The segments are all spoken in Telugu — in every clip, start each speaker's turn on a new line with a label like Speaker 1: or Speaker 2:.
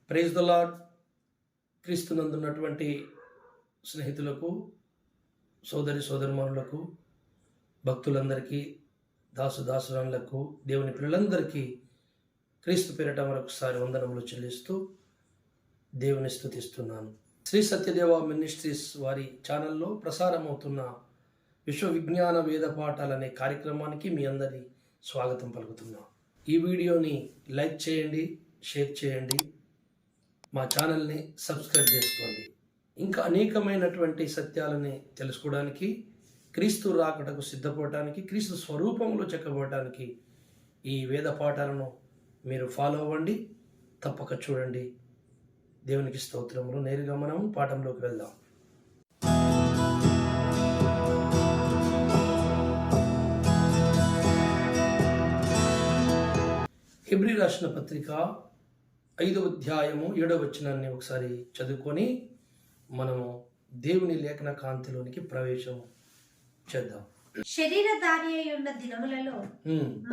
Speaker 1: Praise the lord. క్రీస్తునందున్నటువంటి స్నేహితులకు, సోదరిమణులకు, భక్తులందరికీ, దాసురానులకు, దేవుని పిల్లలందరికీ క్రీస్తు పేరిట మరొకసారి వందనములు చెల్లిస్తూ దేవుని స్తుతిస్తున్నాను. శ్రీ సత్యదేవ మినిస్ట్రీస్ వారి ఛానల్లో ప్రసారమవుతున్న విశ్వ విజ్ఞాన వేద పాఠాలు అనే కార్యక్రమానికి మీ అందరి స్వాగతం పలుకుతున్నాం. ఈ వీడియోని లైక్ చేయండి, షేర్ చేయండి, మా ఛానల్ని సబ్స్క్రైబ్ చేసుకోండి. ఇంకా అనేకమైనటువంటి సత్యాలని తెలుసుకోవడానికి, క్రీస్తు రాకడకు సిద్ధపడటానికి, క్రీస్తు స్వరూపంలో చెక్కబడటానికి ఈ వేద పాఠాలను మీరు ఫాలో అవ్వండి, తప్పక చూడండి. దేవునికి స్తోత్రములు. నేరుగా మనం పాఠంలోకి వెళ్దాం. హెబ్రీ రాసిన పత్రిక 5వ అధ్యాయము 7వ వచనాన్ని ఒకసారి చదువుకొని మనము దేవుని లేఖన కాంతిలోనికి ప్రవేశం చేద్దాం.
Speaker 2: శరీరధారి అయి ఉన్న దినములలో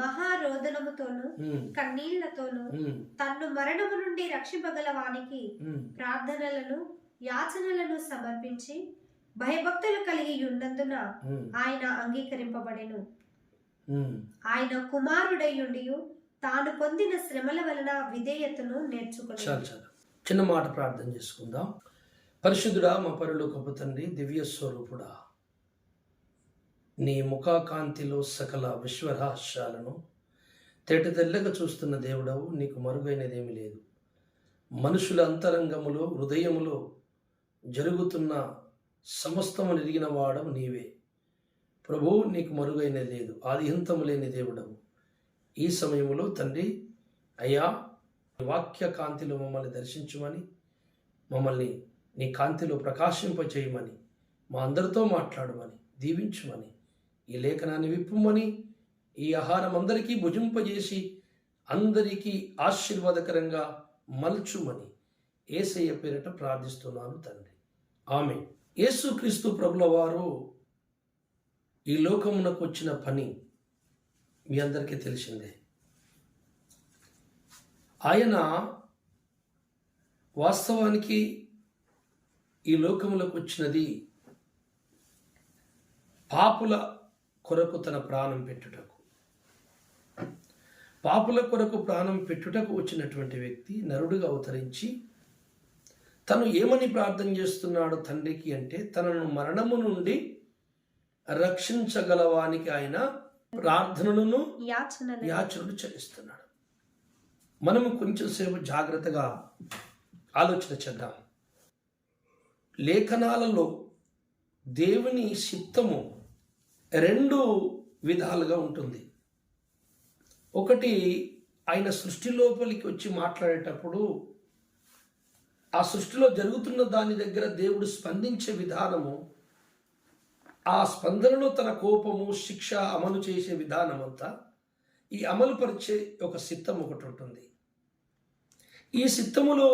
Speaker 2: మహారోదనముతోను కన్నీళ్లతోను తన్ను మరణము నుండి రక్షింపగల వానికి ప్రార్థనలను యాచనలను సమర్పించి భయభక్తులు కలిగి ఉన్నందున ఆయన అంగీకరింపబడెను. ఆయన కుమారుడయ్యుండి తాను పొందిన శ్రమల వలన విధేయతను నేర్చుకున్నాడు.
Speaker 1: చిన్న మాట ప్రార్థన చేసుకుందాం. పరిశుద్ధుడా, మా పరలోకపు తండ్రి, దివ్య స్వరూపుడా, నీ ముఖాకాంతిలో సకల విశ్వరహస్యాలను తెల్లగా చూస్తున్న దేవుడవు, నీకు మరుగైనదేమి లేదు. మనుషుల అంతరంగములో, హృదయములో జరుగుతున్న సమస్తము ఎరిగిన వాడవు నీవే. ప్రభువు, నీకు మరుగైనది లేదు. ఆదిహంతము లేని దేవుడవు. ఈ సమయంలో తండ్రి, అయ్యా, వాక్య కాంతిలో మమ్మల్ని దర్శించమని, మమ్మల్ని నీ కాంతిలో ప్రకాశింపచేయమని, మా అందరితో మాట్లాడమని, దీవించమని, ఈ లేఖనాన్ని విప్పుమని, ఈ ఆహారం అందరికీ భుజింపజేసి అందరికీ ఆశీర్వాదకరంగా మలచుమని యేసయ్య పేరిట ప్రార్థిస్తున్నాను తండ్రి, ఆమేన్. యేసుక్రీస్తు ప్రభుల వారు ఈ లోకమునకు వచ్చిన పని మీ అందరికీ తెలిసిందే. ఆయన వాస్తవానికి ఈ లోకములకు వచ్చినది పాపుల కొరకు తన ప్రాణం పెట్టుటకు. పాపుల కొరకు ప్రాణం పెట్టుటకు వచ్చినటువంటి వ్యక్తి నరుడుగా అవతరించి తను ఏమని ప్రార్థన చేస్తున్నాడు తండ్రికి అంటే, తనను మరణము నుండి రక్షించగలవానికి ఆయన ప్రార్థనలను యాచనలు చెల్లిస్తున్నాడు. మనము కొంచెం సేపు జాగ్రత్తగా ఆలోచన చేద్దాం. లేఖనాలలో దేవుని చిత్తము రెండు విధాలుగా ఉంటుంది. ఒకటి, ఆయన సృష్టి లోపలికి వచ్చి మాట్లాడేటప్పుడు ఆ సృష్టిలో జరుగుతున్న దాని దగ్గర దేవుడు స్పందించే విధానము, ఆ స్పందనలో తన కోపము, శిక్ష అమలు చేసే విధానం అంతా, ఈ అమలు పరిచే ఒక సిద్ధం ఒకటి ఉంటుంది. ఈ సిద్ధములో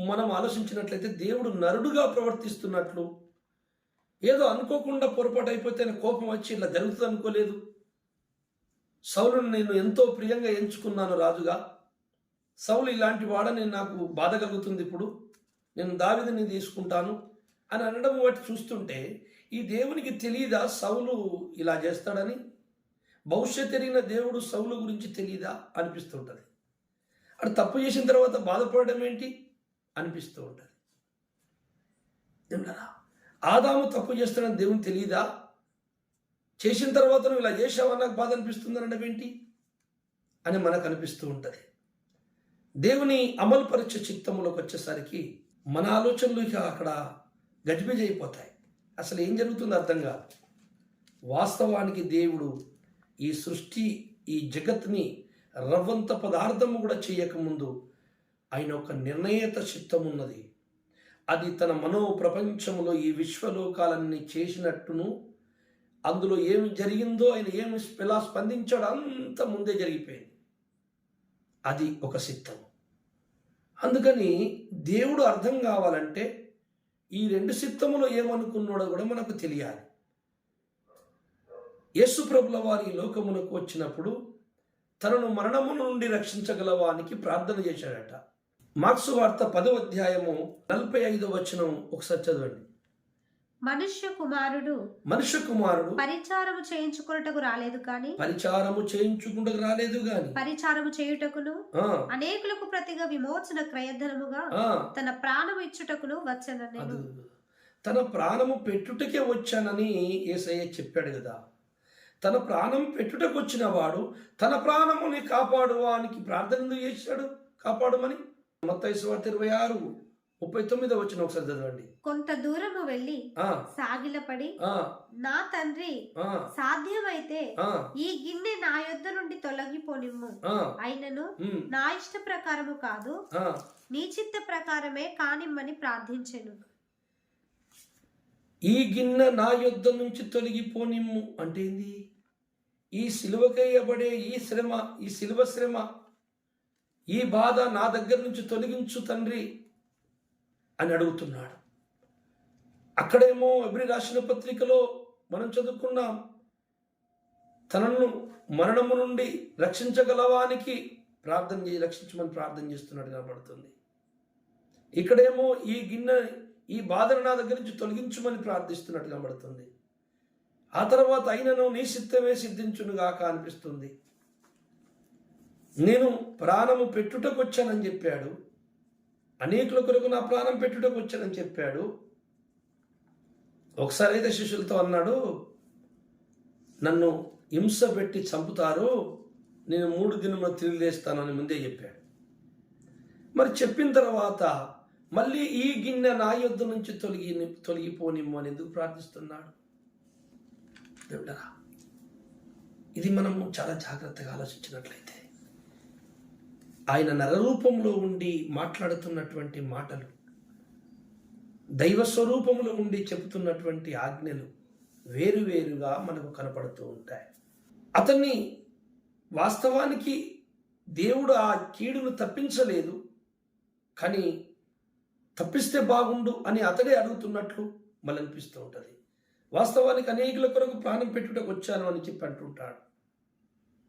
Speaker 1: మనం ఆలోచించినట్లయితే దేవుడు నరుడుగా ప్రవర్తిస్తున్నట్లు, ఏదో అనుకోకుండా పొరపాటు అయిపోతే కోపం వచ్చి ఇలా జరుగుతుంది అనుకోలేదు. సౌలును నేను ఎంతో ప్రియంగా ఎంచుకున్నాను రాజుగా, సౌలు ఇలాంటి వాడని నాకు బాధ కలుగుతుంది, ఇప్పుడు నేను దావీదుని తీసుకుంటాను అని అనడం వాటి చూస్తుంటే, ఈ దేవునికి తెలియదా సౌలు ఇలా చేస్తాడని? భవిష్యత్ ఎరిగిన దేవుడు సౌలు గురించి తెలియదా అనిపిస్తుంటుంది. అటు తప్పు చేసిన తర్వాత బాధపడడం ఏంటి అనిపిస్తూ ఉంటుంది. దేవుడా, ఆదాము తప్పు చేస్తాడని దేవుని తెలియదా? చేసిన తర్వాత నువ్వు ఇలా చేసావా, నాకు బాధ అనిపిస్తుంది అనడం ఏంటి అని మనకు అనిపిస్తూ ఉంటుంది. దేవుని అమలుపరిచే చిత్తములోకి వచ్చేసరికి మన ఆలోచనలు ఇక అక్కడ గజిబిజి అయిపోతాయి. అసలు ఏం జరుగుతుందో అర్థం కాదు. వాస్తవానికి దేవుడు ఈ సృష్టి, ఈ జగత్ని రవ్వంత పదార్థము కూడా చేయకముందు ఆయన ఒక నిర్ణయత చిత్తం ఉన్నది. అది తన మనో ప్రపంచంలో ఈ విశ్వలోకాలన్నీ చేసినట్టును, అందులో ఏమి జరిగిందో, ఆయన ఏమి ఎలా స్పందించాడో అంత ముందే జరిగిపోయింది. అది ఒక సిద్ధం. అందుకని దేవుడు అర్థం కావాలంటే ఈ రెండు సిద్ధములో ఏమనుకున్నాడో కూడా మనకు తెలియాలి. యేసు ప్రభుల వారి లోకమునకు వచ్చినప్పుడు తనను మరణము నుండి రక్షించగలవానికి ప్రార్థన చేశాడట. మార్క్సు వార్త 10వ అధ్యాయము 45వ వచనం ఒకసారి చదవండి.
Speaker 2: మనుష్య కుమారుడు పరిచారము చేయించుకున్నటకు రాలేదు కానీ పరిచారము చేయుటకును అనేకులకు ప్రతిగా విమోచన క్రయధనముగా తన ప్రాణము ఇచ్చుటకును వచ్చానని.
Speaker 1: తన ప్రాణము పెట్టుటకే వచ్చానని యేసయ్య చెప్పాడు కదా. తన ప్రాణం పెట్టుటకు వచ్చిన వాడు తన ప్రాణముని కాపాడువానికి ప్రార్థన ఎందుకు చేశాడు? కాపాడమని. మత్తయి సువార్త 26:39 వచ్చిన ఒకసారి చదవండి.
Speaker 2: కొంత దూరము వెళ్ళి సాగిలపడి, నా తండ్రి, సాధ్యమైతే ఈ గిన్నె నా యొద్ద నుండి తొలగిపోనిమ్ము, అయినను నా ఇష్ట ప్రకారము కాదు నీ చిత్త ప్రకారమే కానిమ్మని ప్రార్థించెను.
Speaker 1: ఈ గిన్నె నా యొద్ద నుంచి తొలగిపోనిమ్ము అంటే ఏంది? ఈ సిలువకేయబడే ఈ సిలువ శ్రమ, ఈ బాధ నా దగ్గర నుంచి తొలగించు తండ్రి అని అడుగుతున్నాడు. అక్కడేమో ఎబ్రీ రాసిన పత్రికలో మనం చదువుకున్నాం, తనను మరణము నుండి రక్షించగలవానికి రక్షించమని ప్రార్థన చేస్తున్నాడు కనబడుతుంది. ఇక్కడేమో ఈ బాధను నా దగ్గర నుంచి తొలగించమని ప్రార్థిస్తున్నట్టు కనబడుతుంది. ఆ తర్వాత అయినను నీ చిత్తమే సిద్ధించునుగాక అనిపిస్తుంది. నేను ప్రాణము పెట్టుటకు వచ్చానని చెప్పాడు, అనేకుల కొరకు నా ప్రాణం పెట్టుటకు వచ్చానని చెప్పాడు. ఒకసారి అయితే శిష్యులతో అన్నాడు, నన్ను హింస పెట్టి చంపుతారు, నేను 3 దినములు తిరిగి లేస్తానని ముందే చెప్పాడు. మరి చెప్పిన తర్వాత మళ్ళీ ఈ గిన్నె నా యొద్ద నుంచి తొలగిపోనిమ్ము అని ఎందుకు ప్రార్థిస్తున్నాడు? దేవుడా, ఇది మనము చాలా జాగ్రత్తగా ఆలోచించినట్లయితే ఆయన నరరూపంలో ఉండి మాట్లాడుతున్నటువంటి మాటలు, దైవ స్వరూపంలో ఉండి చెబుతున్నటువంటి ఆజ్ఞలు వేరువేరుగా మనకు కనపడుతూ ఉంటాయి. అతన్ని వాస్తవానికి దేవుడు ఆ కీడును తప్పించలేదు, కానీ తప్పిస్తే బాగుండు అని అతడే అడుగుతున్నట్లు మళ్ళీ అనిపిస్తూ ఉంటుంది. వాస్తవానికి అనేకుల కొరకు ప్రాణం పెట్టుటకు వచ్చాను అని చెప్పి అంటుంటాడు.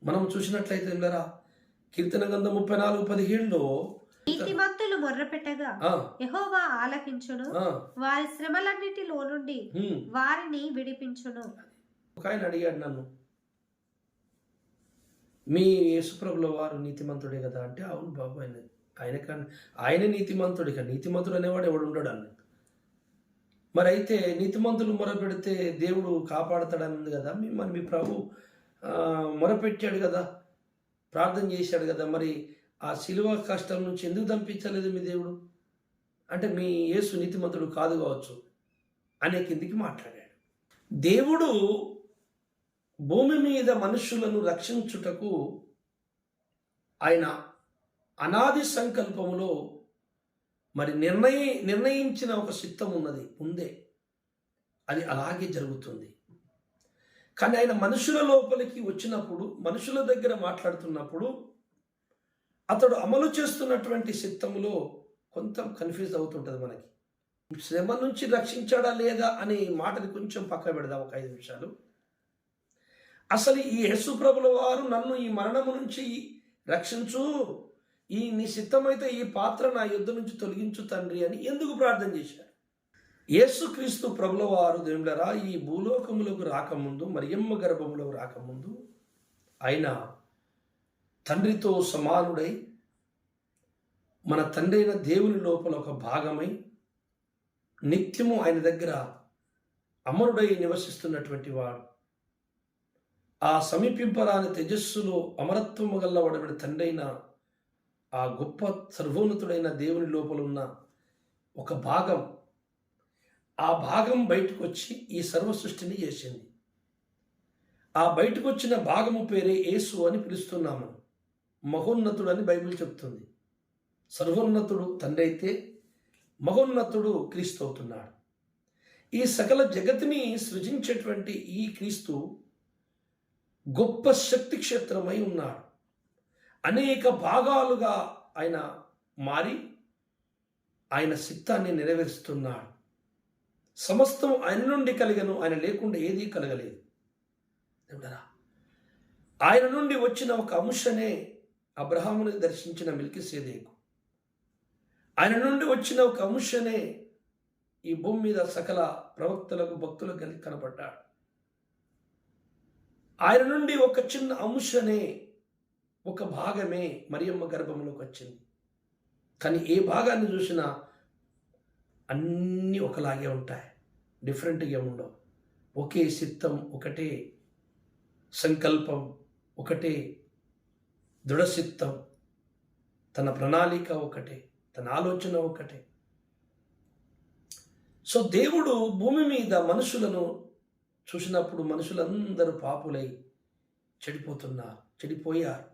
Speaker 1: మనం చూసినట్లయితే ఇలా కీర్తన గ్రంథం 34:17లో
Speaker 2: నీతిమంతులు మొర్రపెట్టగా యెహోవా ఆలకించును, వారి శ్రమలన్నిటిలో నుండి వారిని విడిపించును.
Speaker 1: ఒక ఆయన అడిగాడు నన్ను, మీ యేసుప్రభుల వారు నీతిమంతుడే కదా అంటే, అవును బాబు, ఆయన నీతిమంతుడు, ఇక నీతిమంతుడు అనేవాడు ఎవడు ఉండడు అన్న. మరి అయితే నీతిమంతులు మొరపెడితే దేవుడు కాపాడతాడని ఉంది కదా, మరి మీ ప్రభు మొరపెట్టాడు కదా, ప్రార్థన చేశాడు కదా, మరి ఆ శిలువ కష్టం నుంచి ఎందుకు దంపించలేదు మీ దేవుడు అంటే, మీ యేసు నీతిమంతుడు కాదు కావచ్చు అనే కిందికి మాట్లాడాడు. దేవుడు భూమి మీద మనుషులను రక్షించుటకు ఆయన అనాది సంకల్పములో మరి నిర్ణయించిన ఒక చిత్తం ఉందే, అది అలాగే జరుగుతుంది. కానీ ఆయన మనుషుల లోపలికి వచ్చినప్పుడు, మనుషుల దగ్గర మాట్లాడుతున్నప్పుడు అతడు అమలు చేస్తున్నటువంటి చిత్తములో కొంత కన్ఫ్యూజ్ అవుతుంటుంది. మనకి శ్రమ నుంచి రక్షించాడా లేదా అనే మాటని కొంచెం పక్క పెడదాం ఒక 5 నిమిషాలు. అసలు ఈ యేసుప్రభుల వారు నన్ను ఈ మరణము నుంచి రక్షించు, నీ చిత్తమైతే ఈ పాత్ర నా యుద్ధ నుంచి తొలగించు తండ్రి అని ఎందుకు ప్రార్థన చేశారు? యేసుక్రీస్తు ప్రభుల వారు దేవులరా ఈ భూలోకములకు రాకముందు, మరియమ్మ గర్భములో రాకముందు ఆయన తండ్రితో సమానుడై మన తండ్రి అయిన దేవుని లోపల ఒక భాగమై నిత్యము ఆయన దగ్గర అమరుడై నివసిస్తున్నటువంటి వాడు. ఆ సమీపింపరాని తేజస్సులో అమరత్వము గల్లవాడబడిన తండ్రి అయిన ఆ గొప్ప సర్వోన్నతుడైన దేవుని లోపల ఉన్న ఒక భాగం, ఆ భాగం బయటకు వచ్చి ఈ సర్వ సృష్టిని చేసింది. ఆ బయటకు వచ్చిన భాగము పేరే యేసు అని పిలుస్తున్నాము. మహోన్నతుడు అని బైబిల్ చెప్తుంది. సర్వోన్నతుడు తండ్రి అయితే మహోన్నతుడు క్రీస్తు అవుతున్నాడు. ఈ సకల జగత్తుని సృజించేటువంటి ఈ క్రీస్తు గొప్ప శక్తి క్షేత్రమై ఉన్నాడు. అనేక భాగాలుగా ఆయన మారి ఆయన చిత్తాన్ని నెరవేరుస్తున్నాడు. సమస్తం ఆయన నుండి కలిగను, ఆయన లేకుండా ఏదీ కలగలేదు. ఆయన నుండి వచ్చిన ఒక అంశనే అబ్రహాముని దర్శించిన మెల్కీసెదెకు. ఆయన నుండి వచ్చిన ఒక అంశనే ఈ భూమి మీద సకల ప్రవక్తలకు భక్తులకు కలిగి కనబడ్డాడు. ఆయన నుండి ఒక చిన్న అంశనే, ఒక భాగమే మరియమ్మ గర్భంలోకి వచ్చింది. కానీ ఏ భాగాన్ని చూసినా అన్నీ ఒకలాగే ఉంటాయి, డిఫరెంట్గా ఉండవు. ఒకే చిత్తం, ఒకటే సంకల్పం, ఒకటే దృఢచిత్తం, తన ప్రణాళిక ఒకటే, తన ఆలోచన ఒకటే. సో దేవుడు భూమి మీద మనుషులను చూసినప్పుడు మనుషులందరూ పాపులై చెడిపోయారు.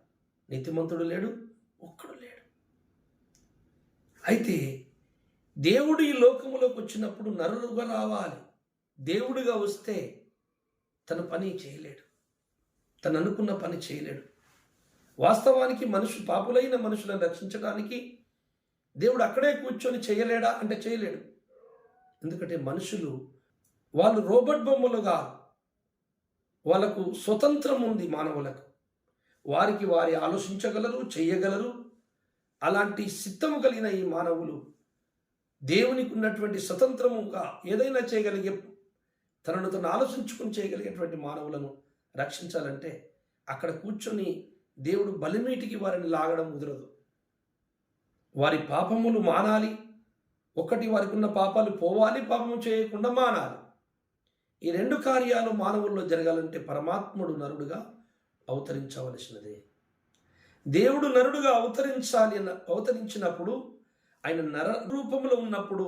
Speaker 1: నీతిమంతుడు లేడు, ఒక్కడు లేడు. అయితే దేవుడు ఈ లోకములోకి వచ్చినప్పుడు నరుడుగా రావాలి. దేవుడిగా వస్తే తన పని చేయలేడు, తను అనుకున్న పని చేయలేడు. వాస్తవానికి పాపులైన మనుషులను రక్షించడానికి దేవుడు అక్కడే కూర్చొని చేయలేడా అంటే చేయలేడు. ఎందుకంటే మనుషులు వాళ్ళు రోబోట్ బొమ్మలుగా, వాళ్ళకు స్వతంత్రం ఉంది. మానవులకు వారికి వారి ఆలోచించగలరు, చేయగలరు. అలాంటి సిద్ధము కలిగిన ఈ మానవులు దేవునికి ఉన్నటువంటి స్వతంత్రముగా ఏదైనా చేయగలిగే, తనను తను ఆలోచించుకుని చేయగలిగేటువంటి మానవులను రక్షించాలంటే అక్కడ కూర్చొని దేవుడు బలిమీటికి వారిని లాగడం కుదరదు. వారి పాపములు మానాలి. ఒకటి, వారికి ఉన్న పాపాలు పోవాలి, పాపము చేయకుండా మానాలి. ఈ రెండు కార్యాలు మానవుల్లో జరగాలంటే పరమాత్ముడు నరుడుగా అవతరించవలసినదే. దేవుడు నరుడుగా అవతరించినప్పుడు ఆయన నర రూపంలో ఉన్నప్పుడు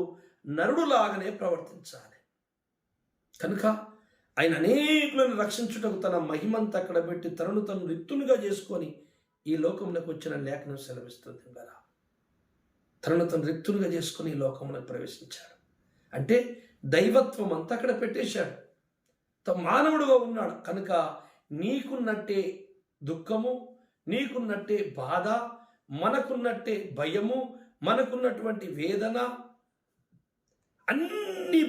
Speaker 1: నరుడులాగానే ప్రవర్తించాలి. కనుక ఆయన అనేకులను రక్షించుటకు తన మహిమంతా అక్కడ పెట్టి తనను తను రిక్తునిగా చేసుకొని ఈ లోకంలోకి వచ్చిన లేఖనం సెలవిస్తుంది కదా. తనను తను రిక్తునిగా చేసుకొని ఈ లోకంలోకి ప్రవేశించాడు. అంటే దైవత్వం అంతా అక్కడ పెట్టేశాడు. మానవుడుగా ఉన్నాడు. కనుక నీకున్నట్టే దుఃఖము, నీకున్నట్టే బాధ, మనకున్నట్టే భయము, మనకున్నటువంటి వేదన, అన్ని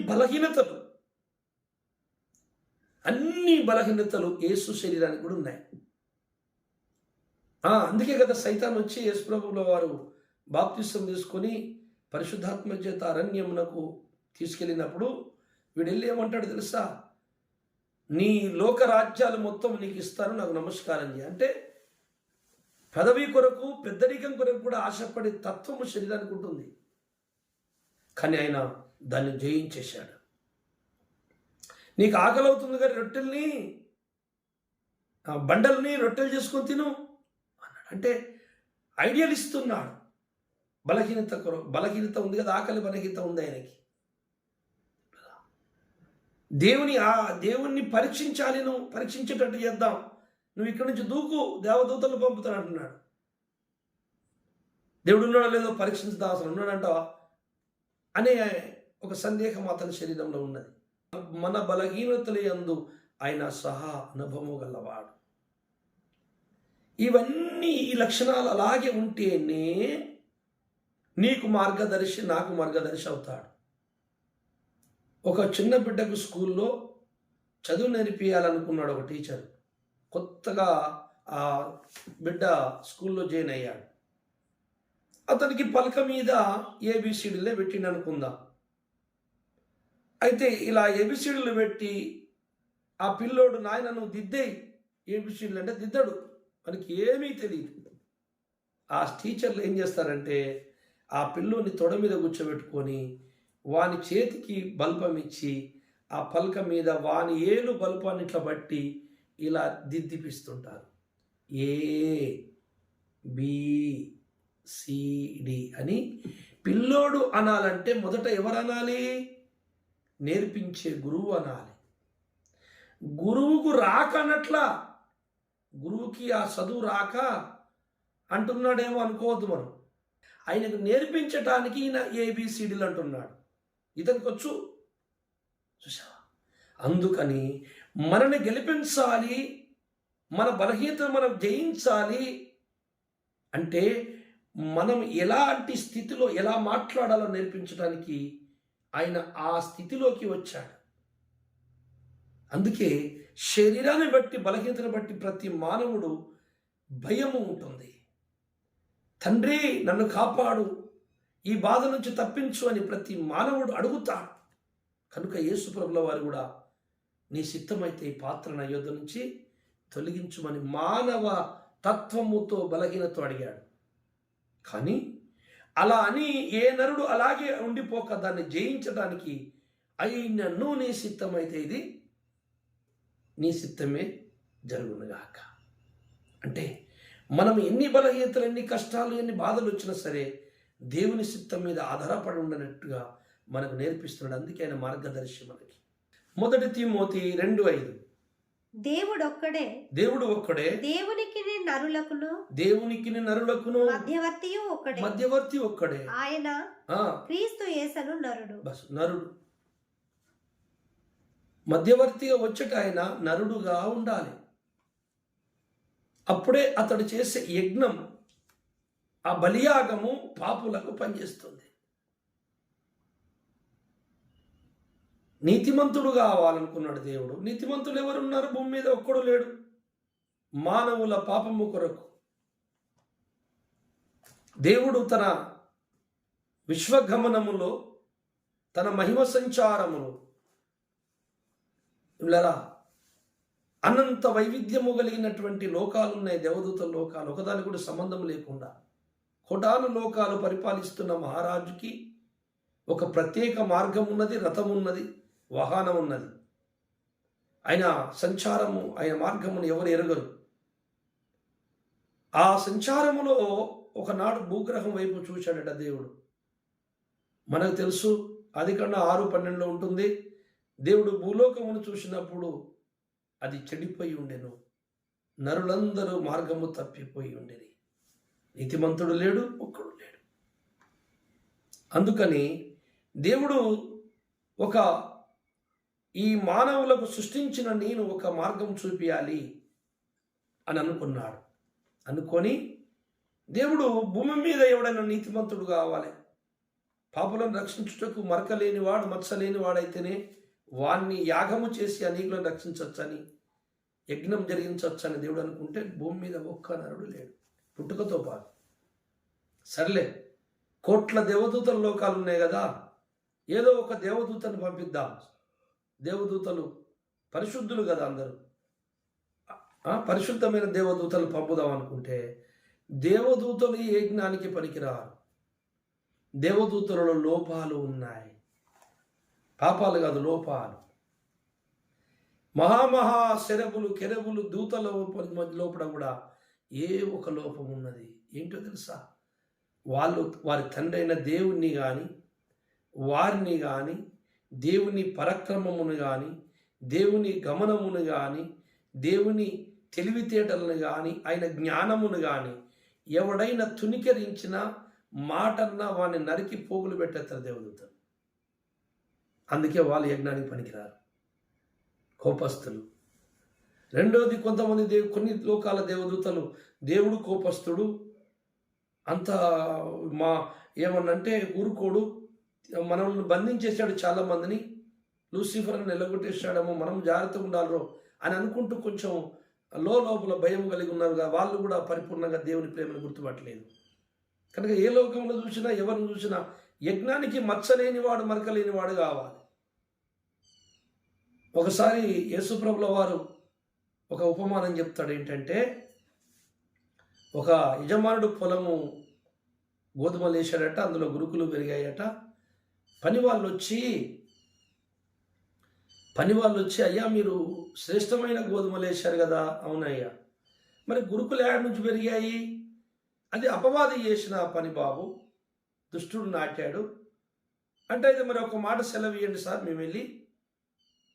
Speaker 1: బలహీనతలు యేసు శరీరానికి కూడా ఉన్నాయి. అందుకే కదా సైతాన్ వచ్చి యేసు ప్రభువుల వారు బాప్తిసం తీసుకొని పరిశుద్ధాత్మ చేత అరణ్యమునకు తీసుకెళ్ళినప్పుడు వీడు వెళ్ళి ఏమంటాడు తెలుసా? నీ లోక రాజ్యాలు మొత్తం నీకు ఇస్తాను, నాకు నమస్కారం చేయ. అంటే పదవి కొరకు, పెద్దరికం కొరకు కూడా ఆశపడే తత్వము శరీరానికి ఉంటుంది. కానీ ఆయన దాన్ని జయించేశాడు. నీకు ఆకలి అవుతుంది కానీ బండల్ని రొట్టెలు చేసుకొని తిను అన్నాడు. అంటే ఐడియల్ ఇస్తున్నాడు. బలహీనత ఉంది కదా, ఆకలి బలహీనత ఉంది ఆయనకి. దేవుణ్ణి పరీక్షించాలి, నువ్వు పరీక్షించేటట్టు చేద్దాం, నువ్వు ఇక్కడి నుంచి దూకు, దేవదూతలు పంపుతాను అంటున్నాడు. దేవుడు ఉన్నాడో లేదో పరీక్షించదా, అసలు ఉన్నాడంటావా అనే ఒక సందేహం అతని శరీరంలో ఉన్నది. మన బలహీనతల యందు ఆయన సహా అనుభవము గలవాడు. ఇవన్నీ ఈ లక్షణాలు అలాగే ఉంటేనే నీకు మార్గదర్శి, నాకు మార్గదర్శి అవుతాడు. ఒక చిన్న బిడ్డకు స్కూల్లో చదువు నేర్పియాలనుకున్నాడు ఒక టీచర్. కొత్తగా ఆ బిడ్డ స్కూల్లో జాయిన్ అయ్యాడు. అతనికి పలక మీద ఏబిసిడీలే పెట్టిండు అనుకుందాం. అయితే ఇలా ఏబిసిడీలు పెట్టి ఆ పిల్లోడు నాయన నువ్వు దిద్దేయి ఏబిసిడీలు అంటే దిద్దడు, మనకి ఏమీ తెలియదు. ఆ టీచర్లు ఏం చేస్తారంటే ఆ పిల్లోని తొడ మీద కూర్చోబెట్టుకొని వాని చేతికి బల్పం ఇచ్చి ఆ పలక మీద వాని ఏలు బల్పాన్ని ఇట్లా బట్టి ఇలా దిద్దిపిస్తుంటారు. ABCD అని పిల్లోడు అనాలంటే మొదట ఎవరు అనాలి? నేర్పించే గురువు అనాలి. గురువుకు రాక అన్నట్లా, గురువుకి ఆ చదువు రాక అంటున్నాడేమో అనుకోవద్దు మనం. ఆయనకు నేర్పించటానికి ఈయన ABCDలు అంటున్నాడు. ఇతనికి వచ్చు, చూసావా? అందుకని మనని గెలిపించాలి, మన బలహీనతను మనం జయించాలి అంటే మనం ఎలాంటి స్థితిలో ఎలా మాట్లాడాలో నేర్పించడానికి ఆయన ఆ స్థితిలోకి వచ్చాడు. అందుకే శరీరాన్ని బట్టి, బలహీనతను బట్టి ప్రతి మానవుడు భయము ఉంటుంది. తండ్రి నన్ను కాపాడు, ఈ బాధ నుంచి తప్పించు అని ప్రతి మానవుడు అడుగుతాడు. కనుక యేసు ప్రభుల వారు కూడా నీ చిత్తమైతే ఈ పాత్ర నా యొద్ద నుంచి తొలగించుమని మానవ తత్వముతో బలహీనతో అడిగాడు. కానీ అలా అని ఏ నరుడు అలాగే ఉండిపోక దాన్ని జయించడానికి అయినను నీ చిత్తమైతే ఇది నీ చిత్తమే జరుగునుగాక. అంటే మనం ఎన్ని బలహీనతలు, ఎన్ని కష్టాలు, ఎన్ని బాధలు వచ్చినా సరే దేవుని చిత్తం మీద ఆధారపడి ఉండనట్టుగా మనకు నేర్పిస్తున్నాడు. అందుకే ఆయన మార్గదర్శి మనకి. 1 తిమోతి 2:5
Speaker 2: దేవుడు ఒక్కడే దేవునికి నరులకును మధ్యవర్తి ఒక్కడే ఆయన క్రీస్తు యేసును నరుడు.
Speaker 1: నరుడు మధ్యవర్తిగా వచ్చేట ఆయన నరుడుగా ఉండాలి. అప్పుడే అతడు చేసే యజ్ఞం, ఆ బలియాగము పాపులకు పనిచేస్తుంది. నీతిమంతుడు కావాలనుకున్నాడు దేవుడు. నీతిమంతులు ఎవరున్నారు భూమి మీద? ఒక్కడు లేడు. మానవుల పాపము కొరకు దేవుడు తన విశ్వగమనములో, తన మహిమ సంచారములో అనంత వైవిధ్యము కలిగినటువంటి లోకాలు ఉన్నాయి. దేవదూతల లోకాలు ఒకదానికి కూడా సంబంధం లేకుండా కోటాను లోకాలు పరిపాలిస్తున్న మహారాజుకి ఒక ప్రత్యేక మార్గం ఉన్నది, రథం ఉన్నది, వాహనం ఉన్నది. ఆయన సంచారము, ఆయన మార్గమును ఎవరు ఎరగరు. ఆ సంచారములో ఒకనాడు భూగ్రహం వైపు చూశాడట దేవుడు. మనకు తెలుసు, ఆదికాండం 6:12 ఉంటుంది. దేవుడు భూలోకమును చూసినప్పుడు అది చెడిపోయి ఉండెను, నరులందరూ మార్గము తప్పిపోయి ఉండేది, నీతిమంతుడు లేడు, ఒక్కడు లేడు. అందుకని దేవుడు ఈ మానవులకు సృష్టించిన నేను ఒక మార్గం చూపించాలి అని అనుకున్నాడు. అనుకొని దేవుడు భూమి మీద ఎవడైనా నీతిమంతుడు కావాలి, పాపులను రక్షించుటకు మరకలేనివాడు, మత్సలేనివాడైతేనే వాణ్ణి యాగము చేసి అనేకులను రక్షించవచ్చని, యజ్ఞం జరిగించవచ్చని దేవుడు అనుకుంటే భూమి మీద ఒక్క నరుడు లేడు పుట్టుకతో పాటు. సర్లే, కోట్ల దేవదూతల లోకాలు ఉన్నాయి కదా, ఏదో ఒక దేవదూతను పంపిద్దాం. దేవదూతలు పరిశుద్ధులు కదా, అందరూ పరిశుద్ధమైన దేవదూతలు పంపుదాం అనుకుంటే దేవదూతలు ఏ జ్ఞానికి పనికిరారు. దేవదూతలలో లోపాలు ఉన్నాయి. పాపాలు కాదు, లోపాలు. మహామహా శరబులు, కెరబులు, దూతల లోపల కూడా ఏ ఒక లోపం ఉన్నది. ఏంటో తెలుసా? వారి తండ్రి అయిన దేవుణ్ణి కానీ, వారిని కానీ, దేవుని పరాక్రమమును కానీ, దేవుని గమనమును కానీ, దేవుని తెలివితేటలను కానీ, ఆయన జ్ఞానమును కానీ ఎవడైనా తునికరించిన మాటన్నా వాడిని నరికి పోగులు పెట్టేస్తారు దేవదూతలు. అందుకే వాళ్ళు యజ్ఞానికి పనికిరారు, కోపస్తులు. రెండోది, కొంతమంది కొన్ని లోకాల దేవదూతలు దేవుడు కోపస్తుడు, అంత ఏమన్నంటే ఊరుకోడు, మనల్ని బంధించేశాడు, చాలామందిని లూసిఫర్ని నిలగొట్టేశాడేమో, మనం జాగ్రత్తగా ఉండాలో అని అనుకుంటూ కొంచెం లోపల భయం కలిగి ఉన్నారు. వాళ్ళు కూడా పరిపూర్ణంగా దేవుని ప్రేమను గుర్తుపట్టలేదు. కనుక ఏ లోకంలో చూసినా, ఎవరిని చూసినా యజ్ఞానికి మచ్చలేనివాడు, మరకలేనివాడు కావాలి. ఒకసారి యేసుప్రభుల వారు ఒక ఉపమానం చెప్తాడు. ఏంటంటే, ఒక యజమానుడు పొలము గోధుమలు వేసాడట, అందులో గురుకులు పెరిగాయట. పనివాళ్ళు వచ్చి అయ్యా మీరు శ్రేష్టమైన గోధుమలు వేశారు కదా. అవునయ్యా, మరి గురుకులు ఏడాది నుంచి పెరిగాయి? అది అపవాది చేసిన పని బాబు, దుష్టుడు నాటాడు అంటే. అయితే మరి ఒక మాట సెలవు ఇవ్వండి సార్, మేము వెళ్ళి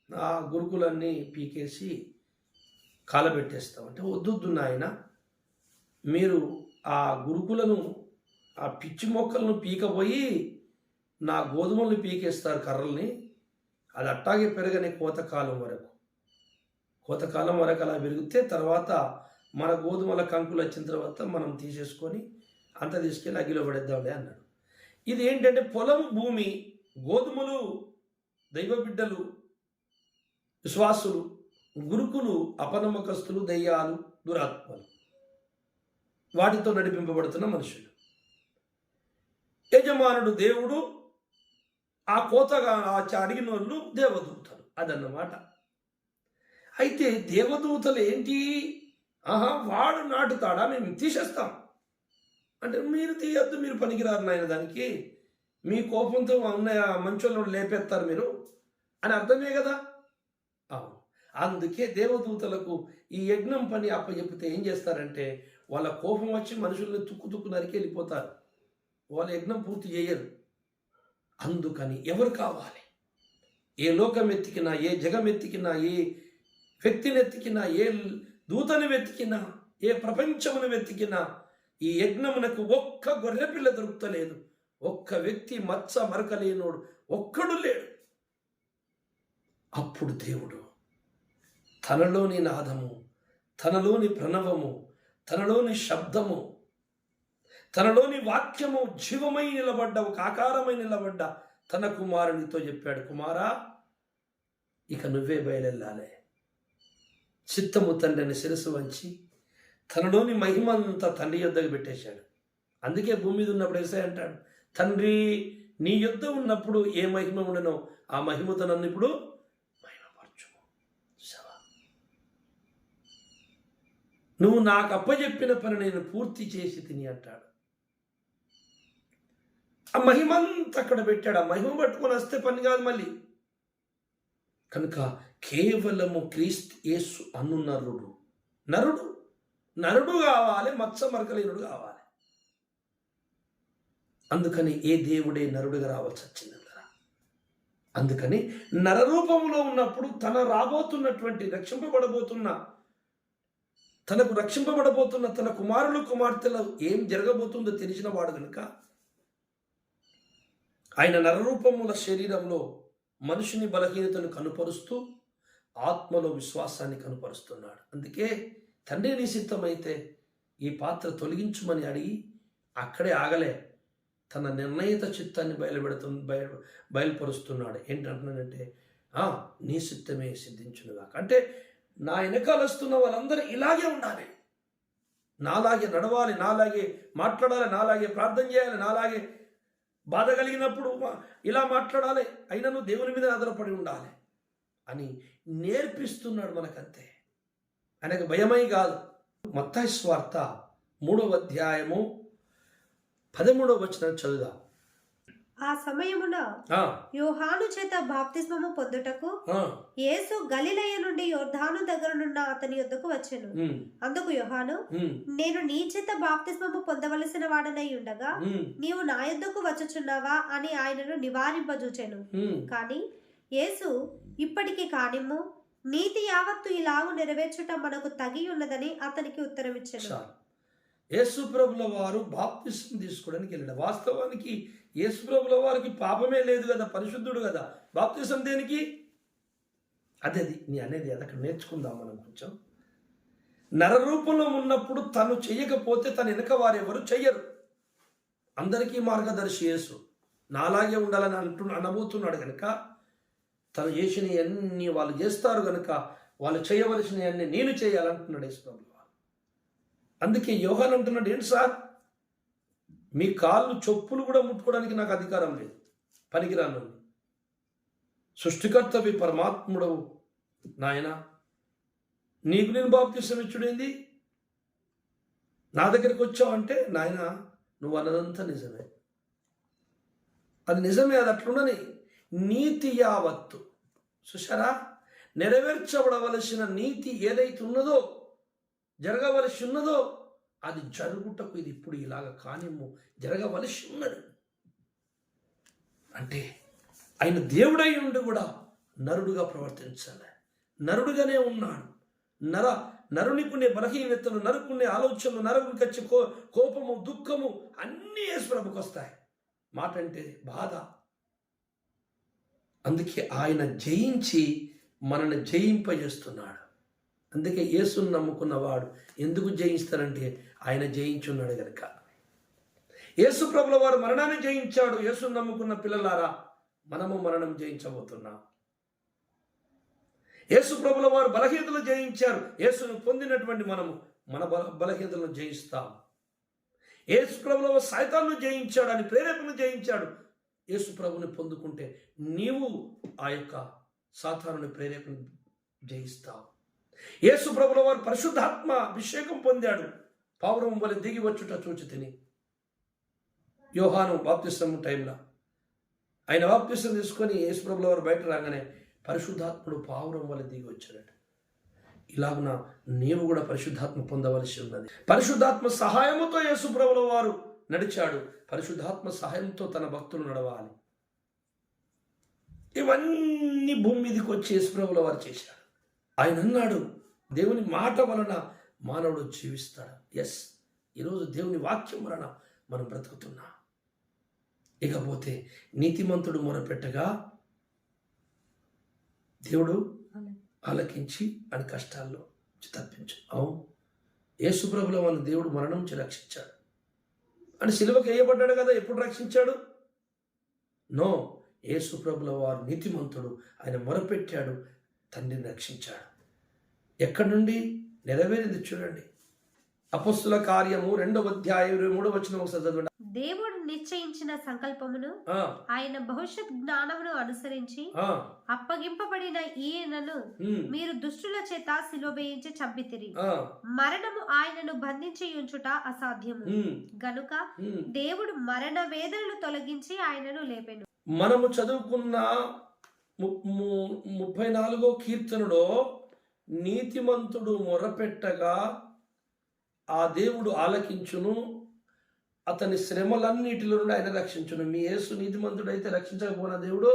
Speaker 1: ఆ గురుకులన్నీ పీకేసి కాలబెట్టేస్తాం అంటే. వద్దు నాయన, మీరు ఆ గురుకులను, ఆ పిచ్చి మొక్కలను పీకపోయి నా గోధుమలను పీకేస్తారు, కర్రల్ని. అది అట్టాగే పెరగని కోతకాలం వరకు అలా పెరిగితే తర్వాత మన గోధుమల కంకులు వచ్చిన తర్వాత మనం తీసేసుకొని అంత తీసుకెళ్ళి అగ్గిలో పడేద్దాంలే అన్నాడు. ఇది ఏంటంటే, పొలం, భూమి, గోధుమలు దైవ బిడ్డలు, విశ్వాసులు, గురుకులు అపనమ్మకస్తులు, దయ్యాలు, దురాత్మలు, వాటితో నడిపింపబడుతున్న మనుషులు. యజమానుడు దేవుడు, ఆ కోతగా అడిగిన వాళ్ళు దేవదూతలు. అదన్నమాట. అయితే దేవదూతలు ఏంటి? వాడు నాటుతాడా, మేము తీసేస్తాం అంటే, మీరు తీయద్దు, మీరు పనికిరారు నాయన దానికి, మీ కోపంతో ఉన్న మంచోళ్ళు లేపేస్తారు మీరు అని అర్థమే కదా. అవును. అందుకే దేవదూతలకు ఈ యజ్ఞం పని అప్పచెప్పితే ఏం చేస్తారంటే, వాళ్ళ కోపం వచ్చి మనుషుల్ని తుక్కు నరికి వెళ్ళిపోతారు. వాళ్ళ యజ్ఞం పూర్తి చేయరు. అందుకని ఎవరు కావాలి? ఏ లోకం ఎత్తికినా, ఏ జగం ఎత్తికినా, ఏ వ్యక్తిని ఎత్తికినా, ఏ దూతని వెతికినా, ఏ ప్రపంచమును వెతికినా ఈ యజ్ఞమునకు ఒక్క గొర్రెపిల్ల దొరుకుతలేదు. ఒక్క వ్యక్తి మచ్చ మరకలేనోడు ఒక్కడు లేడు. అప్పుడు దేవుడు తనలోని నాదము, తనలోని ప్రణవము, తనలోని శబ్దము, తనలోని వాక్యము జీవమై నిలబడ్డ, ఒక ఆకారమై నిలబడ్డ తన కుమారునితో చెప్పాడు, కుమారా, ఇక నువ్వే బయలుదేరాలి. చిత్తము తండ్రిని శిరస్సు వంచి తనలోని మహిమంతా తండ్రి యొద్దకు పెట్టేశాడు. అందుకే భూమి మీద ఉన్నప్పుడు యేసయ్య అంటాడు, తండ్రి నీ యొద్ద ఉన్నప్పుడు ఏ మహిమ ఉండనో ఆ మహిమతో నన్ను ఇప్పుడు మహిమపరచుము. నువ్వు నాకు అప్పచెప్పిన పని నేను పూర్తి చేసి తిని అంటాడు. ఆ మహిమంతా అక్కడ పెట్టాడు. ఆ మహిమ పట్టుకొని వస్తే పని కాదు మళ్ళీ. కనుక కేవలము క్రీస్తు యేసు అను నరుడు కావాలి, మత్స మరకలేనుడు కావాలి. అందుకని ఏ దేవుడే నరుడుగా రావాల్సి వచ్చింది కదా. అందుకని నరరూపంలో ఉన్నప్పుడు తనకు రక్షింపబడబోతున్న తన కుమారులు కుమార్తెలు ఏం జరగబోతుందో తెలిసిన వాడు కనుక ఆయన నరరూపముల శరీరంలో మనుషుని బలహీనతను కనుపరుస్తూ ఆత్మలో విశ్వాసాన్ని కనుపరుస్తున్నాడు. అందుకే తండ్రి నీ సిద్ధమైతే ఈ పాత్ర తొలగించుమని అడిగి అక్కడే ఆగలే, తన నిర్ణయిత చిత్తాన్ని బయలుపరుస్తున్నాడు. ఏంటంటున్నాడంటే, నీ చిత్తమే సిద్ధించునుగా. అంటే నా వెనకాల వస్తున్న వాళ్ళందరూ ఇలాగే ఉండాలి, నాలాగే నడవాలి, నాలాగే మాట్లాడాలి, నాలాగే ప్రార్థన చేయాలి, నాలాగే బాధ కలిగినప్పుడు ఇలా మాట్లాడాలి, అయినా నువ్వు దేవుని మీద ఆధారపడి ఉండాలి అని నేర్పిస్తున్నాడు మనకంతే. ఆయనకు భయమై కాదు. మత్తయి సువార్త 3వ అధ్యాయము 13వ వచనం చదువుదాం.
Speaker 2: ఆ సమయమున యోహాను చేత బాప్తిస్మము పొందుటకు యేసు గలిలయ నుండి యొర్దాను దగ్గరనున్న అతని యొద్దకు వచ్చెను. అందుకు యోహాను, నేను నీ చేత బాప్తిస్మము పొందవలసిన వాడనై ఉండగా నీవు నా యొద్దకు వచ్చుచున్నావా అని ఆయనను నివారింపజూచెను. కాని యేసు, ఇప్పటికి కానిమ్ము, నీతి యావత్తు ఇలాగు నెరవేర్చుట మనకు తగి ఉన్నదని అతనికి ఉత్తరం ఇచ్చెను.
Speaker 1: యేసుప్రభుల వారు బాప్తిస్మం తీసుకోవడానికి వెళ్ళాడు. వాస్తవానికి యేసుప్రభుల వారికి పాపమే లేదు కదా, పరిశుద్ధుడు కదా. బాప్తిస్మం దేనికి? అదే నీ అనేది అక్కడ నేర్చుకుందాం మనం కొంచెం. నరరూపంలో ఉన్నప్పుడు తను చెయ్యకపోతే తన వెనక వారెవరు చెయ్యరు. అందరికీ మార్గదర్శి యేసు. నాలాగే ఉండాలని అనబోతున్నాడు కనుక తను చేసినవన్నీ వాళ్ళు చేస్తారు కనుక వాళ్ళు చేయవలసినవన్నీ నేను చేయాలంటున్నాడు యేసుప్రభుల వారు. అందుకే యోహాను అంటున్నాడు, ఏంటి సార్, మీ కాళ్ళు చెప్పులు కూడా ముట్టుకోవడానికి నాకు అధికారం లేదు, పనికిరాను. సృష్టికర్తవి పరమాత్ముడవు నాయన, నీకు నేను బాప్తిస్మం ఇచ్చుడేంది? నా దగ్గరికి వచ్చావు అంటే, నాయన నువ్వు అన్నదంతా నిజమే, అది నిజమే, అది అట్లుండని. నీతి యావత్తు చూసారా, నెరవేర్చబడవలసిన నీతి ఏదైతే ఉన్నదో, జరగవలసి ఉన్నదో అది జరుగుటకు ఇది ఇప్పుడు ఇలాగ కానిమ్ము, జరగవలసి ఉన్నది. అంటే ఆయన దేవుడై ఉండి కూడా నరుడుగా ప్రవర్తించాలి. నరుడుగానే ఉన్నాడు. నరునికునే బలహీనతలు, నరుకునే ఆలోచనలు, నరునికి వచ్చే కోపము, దుఃఖము అన్నీ యేసుప్రభుకు వస్తాయి. మాట అంటే బాధ. అందుకే ఆయన జయించి మనల్ని జయింపజేస్తున్నాడు. అందుకే యేసును నమ్ముకున్నవాడు ఎందుకు జయిస్తారంటే ఆయన జయించున్నాడు కనుక. యేసు ప్రభుల వారు మరణాన్ని జయించాడు. యేసును నమ్ముకున్న పిల్లలారా, మనము మరణం జయించబోతున్నాం. యేసు ప్రభుల వారు బలహీనతలు జయించారు. యేసును పొందినటువంటి మనము మన బలహీనతలను జయిస్తాం. యేసు ప్రభుల సైతాన్ని జయించాడు, అని ప్రేరేపణ జయించాడు. యేసు ప్రభుని పొందుకుంటే నీవు ఆ యొక్క సాతానుని ప్రేరేపణ జయిస్తావు. యేసు ప్రభుల వారు పరిశుద్ధాత్మ అభిషేకం పొందాడు. పావురం వలె దిగి వచ్చుట చూచి తిని. యోహాను బాప్తిసం టైంలో ఆయన బాప్తిసం తీసుకొని యేసు ప్రభుల వారు బయట రాగానే పరిశుద్ధాత్ముడు పావురం వలె దిగి వచ్చాడట. ఇలాగున నీవు కూడా పరిశుద్ధాత్మ పొందవలసి ఉన్నది. పరిశుద్ధాత్మ సహాయముతో యేసు ప్రభుల వారు నడిచాడు. పరిశుద్ధాత్మ సహాయంతో తన భక్తులు నడవాలి. ఇవన్నీ భూమి మీదకి వచ్చి యేసు ప్రభుల వారు చేశాడు. ఆయన అన్నాడు, దేవుని మాట వలన మానవుడు జీవిస్తాడు. ఎస్, ఈరోజు దేవుని వాక్యం వలన మనం బ్రతుకుతున్నాం. ఇకపోతే నీతిమంతుడు మొరపెట్టగా దేవుడు ఆలకించి అని కష్టాల్లో తప్పించు. అవును, యేసు ప్రభుల వారిని దేవుడు మరణం నుంచి రక్షించాడు. అని సిలువకు వేయబడ్డాడు కదా, ఎప్పుడు రక్షించాడు? నో, యేసు ప్రభుల వారు నీతిమంతుడు. ఆయన మొరపెట్టాడు, తండ్రిని రక్షించాడు. ఎక్కడి నుండి నెరవేరింది చూడండి. అపొస్తలుల కార్యము 2వ అధ్యాయం 23వ వచనం ఒకసారి చదవండి.
Speaker 2: దేవుడు నిశ్చయించిన సంకల్పమును ఆయన భవిష్యత్ జ్ఞానమును అనుసరించి అప్పగింపబడిన ఈయనను మీరు దుష్టుల చేత సిలువ వేయించి చంపితిరి. మరణము ఆయనను బంధించి ఉంచుట అసాధ్యము గనుక దేవుడు మరణ వేదనను తొలగించి ఆయనను లేపెను.
Speaker 1: మనము చదువుకున్న 34వ కీర్తనలో నీతిమంతుడు మొరపెట్టగా ఆ దేవుడు ఆలకించును, అతని శ్రమలన్నిటిలో నుండి ఆయన రక్షించును. మీ యేసు నీతిమంతుడు అయితే రక్షించకపోయిన దేవుడు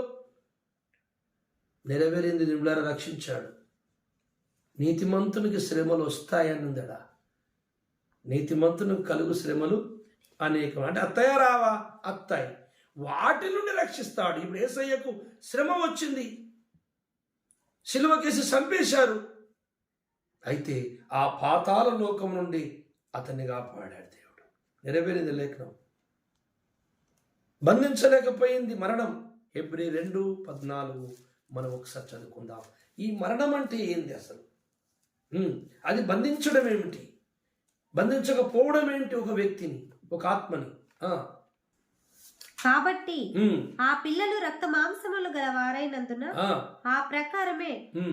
Speaker 1: నెరవేరింది నిండులారా రక్షించాడు. నీతిమంతునికి శ్రమలు వస్తాయని ఉందడా? నీతిమంతునికి కలుగు శ్రమలు అనేకం. అంటే అత్తయ్య రావా? అత్తాయి. వాటి నుండి రక్షిస్తాడు. ఇప్పుడు యేసయ్యకు శ్రమ వచ్చింది, సిలువకేసి చంపేశారు. అయితే ఆ పాతాళ లోకం నుండి అతన్ని కాపాడాడు దేవుడు. నెరవేరింది లేఖనం. బంధించలేకపోయింది మరణం. హెబ్రీ 2:14 మనం ఒకసారి చదువుకుందాం. ఈ మరణం అంటే ఏంది అసలు? అది బంధించడం ఏమిటి? బంధించకపోవడం ఏంటి? ఒక వ్యక్తిని, ఒక ఆత్మని.
Speaker 2: కాబట్టి ఆ పిల్లలు రక్త మాంసములు గలవారైనందున ఆ ప్రకారమే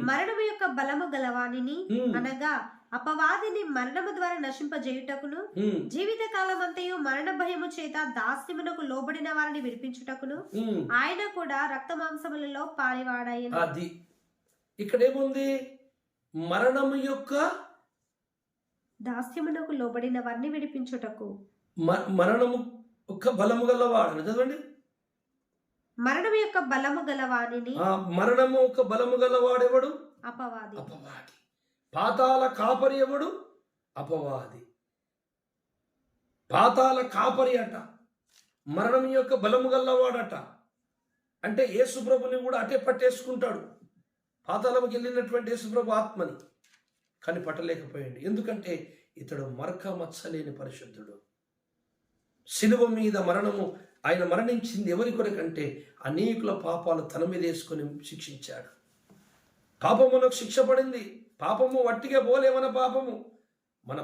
Speaker 2: మరణము యొక్క బలము గలవానిని, అనగా అపవాదిని మరణము ద్వారా నశింపజేయుటకును, జీవిత కాలమంతయు మరణ భయము చేత దాస్యమునకు లోబడిన వారిని విడిపించుటకును ఆయన కూడా రక్త మాంసములలో పాలివాడాయను.
Speaker 1: అది ఇక్కడ ఏముంది? మరణము యొక్క
Speaker 2: దాస్యమునకు లోబడిన వారిని విడిపించుటకు.
Speaker 1: మరణము ఒక బలము గలవాడు. చదవండి.
Speaker 2: మరణము యొక్క బలము గలవానిని.
Speaker 1: మరణము ఒక బలము గలవాడెవడు?
Speaker 2: అపవాది.
Speaker 1: అపవాది. పాతాళ కాపరి ఎవడు? అపవాది. పాతాళ కాపరి అట, మరణం యొక్క బలము గలవాడట. అంటే యేసుప్రభుని కూడా అటే పట్టేసుకుంటాడు. పాతాళంకి వెళ్ళినటువంటి యేసుప్రభు ఆత్మని కానీ పట్టలేకపోయాడు. ఎందుకంటే ఇతడు మరక మచ్చలేని పరిశుద్ధుడు. శిలువ మీద మరణము, ఆయన మరణించింది ఎవరి కొరకంటే అనేకుల పాపాలు తన మీద వేసుకొని శిక్షించాడు. పాపమునకు శిక్ష పడింది. పాపము వట్టిగా పోలే, మన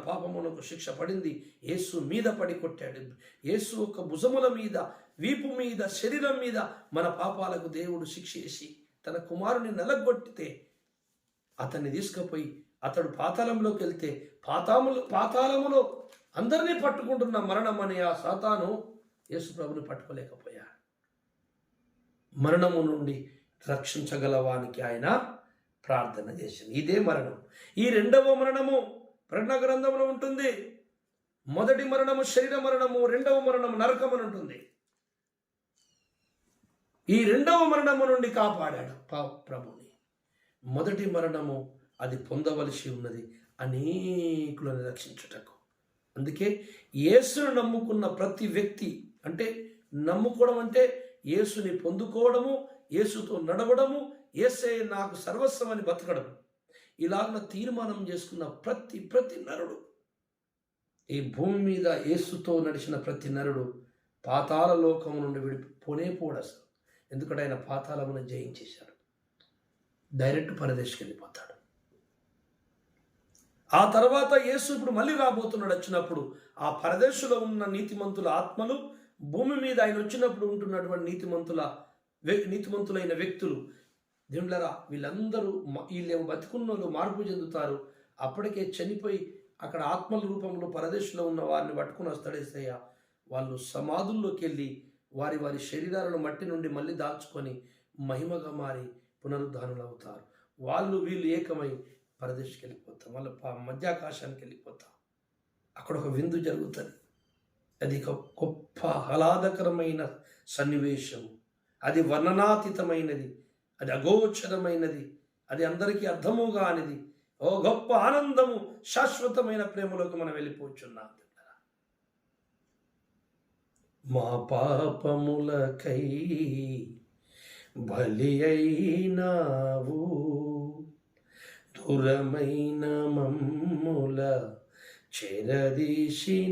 Speaker 1: పాపమునకు శిక్ష పడింది. యేసు మీద పడి కొట్టాడు. యేసు ఒక భుజముల మీద, వీపు మీద, శరీరం మీద మన పాపాలకు దేవుడు శిక్ష వేసి తన కుమారుని నలగొట్టితే అతన్ని తీసుకుపోయి అతడు పాతాళంలోకి వెళ్తే పాతాళములో అందరినీ పట్టుకుంటున్న మరణం అనే ఆ సాతాను యేసు ప్రభుని పట్టుకోలేకపోయాడు. మరణము నుండి రక్షించగలవానికి ఆయన ప్రార్థన చేసింది. ఇదే మరణం. ఈ 2వ మరణము ప్రకటన గ్రంథంలో ఉంటుంది. మొదటి మరణము శరీర మరణము, 2వ మరణము నరకం అని ఉంటుంది. ఈ 2వ మరణము నుండి కాపాడాడు ప్రభుని. మొదటి మరణము అది పొందవలసి ఉన్నది అనేకులను రక్షించుటకు. అందుకే యేసును నమ్ముకున్న ప్రతి వ్యక్తి, అంటే నమ్ముకోవడం అంటే యేసుని పొందుకోవడము, యేసుతో నడవడము, యేసే నాకు సర్వస్వం అని బతకడం, ఇలాగ తీర్మానం చేసుకున్న ప్రతి నరుడు, ఈ భూమి మీద యేసుతో నడిచిన ప్రతి నరుడు పాతాళ లోకము నుండి పోడు అసలు. ఎందుకంటే ఆయన పాతాళమును జయించేశాడు. డైరెక్ట్ పరదేశకి వెళ్ళిపోతాడు. ఆ తర్వాత యేసు ఇప్పుడు మళ్ళీ రాబోతున్నాడు. వచ్చినప్పుడు ఆ పరదేశంలో ఉన్న నీతిమంతుల ఆత్మలు భూమి మీద ఆయన వచ్చినప్పుడు ఉంటున్నటువంటి నీతిమంతులైన వ్యక్తులు, దేవుళ్ళరా వీళ్ళందరూ వీళ్ళేమో బతికున్నోళ్ళు మార్పు చెందుతారు. అప్పటికే చనిపోయి అక్కడ ఆత్మల రూపంలో పరదేశంలో ఉన్న వారిని పట్టుకుని వస్తాడు యేసయ్య. వాళ్ళు సమాధుల్లోకి వెళ్ళి వారి వారి శరీరాలను మట్టి నుండి మళ్ళీ దాల్చుకొని మహిమగా మారి పునరుద్ధానులు అవుతారు. వీళ్ళు ఏకమై పరదేశకి వెళ్ళిపోతాం, వాళ్ళ మధ్యాకాశానికి వెళ్ళిపోతాం. అక్కడ ఒక విందు జరుగుతుంది. అది ఒక గొప్ప ఆహ్లాదకరమైన సన్నివేశం. అది వర్ణనాతీతమైనది, అది అగోచరమైనది, అది అందరికీ అర్థము కానిది. ఓ గొప్ప ఆనందము, శాశ్వతమైన ప్రేమలోకి మనం వెళ్ళిపోతున్నాం. మా పాపములకై బలి అయినావు, దూరమైన మమ్ముల చెరదీసినవయ్యా.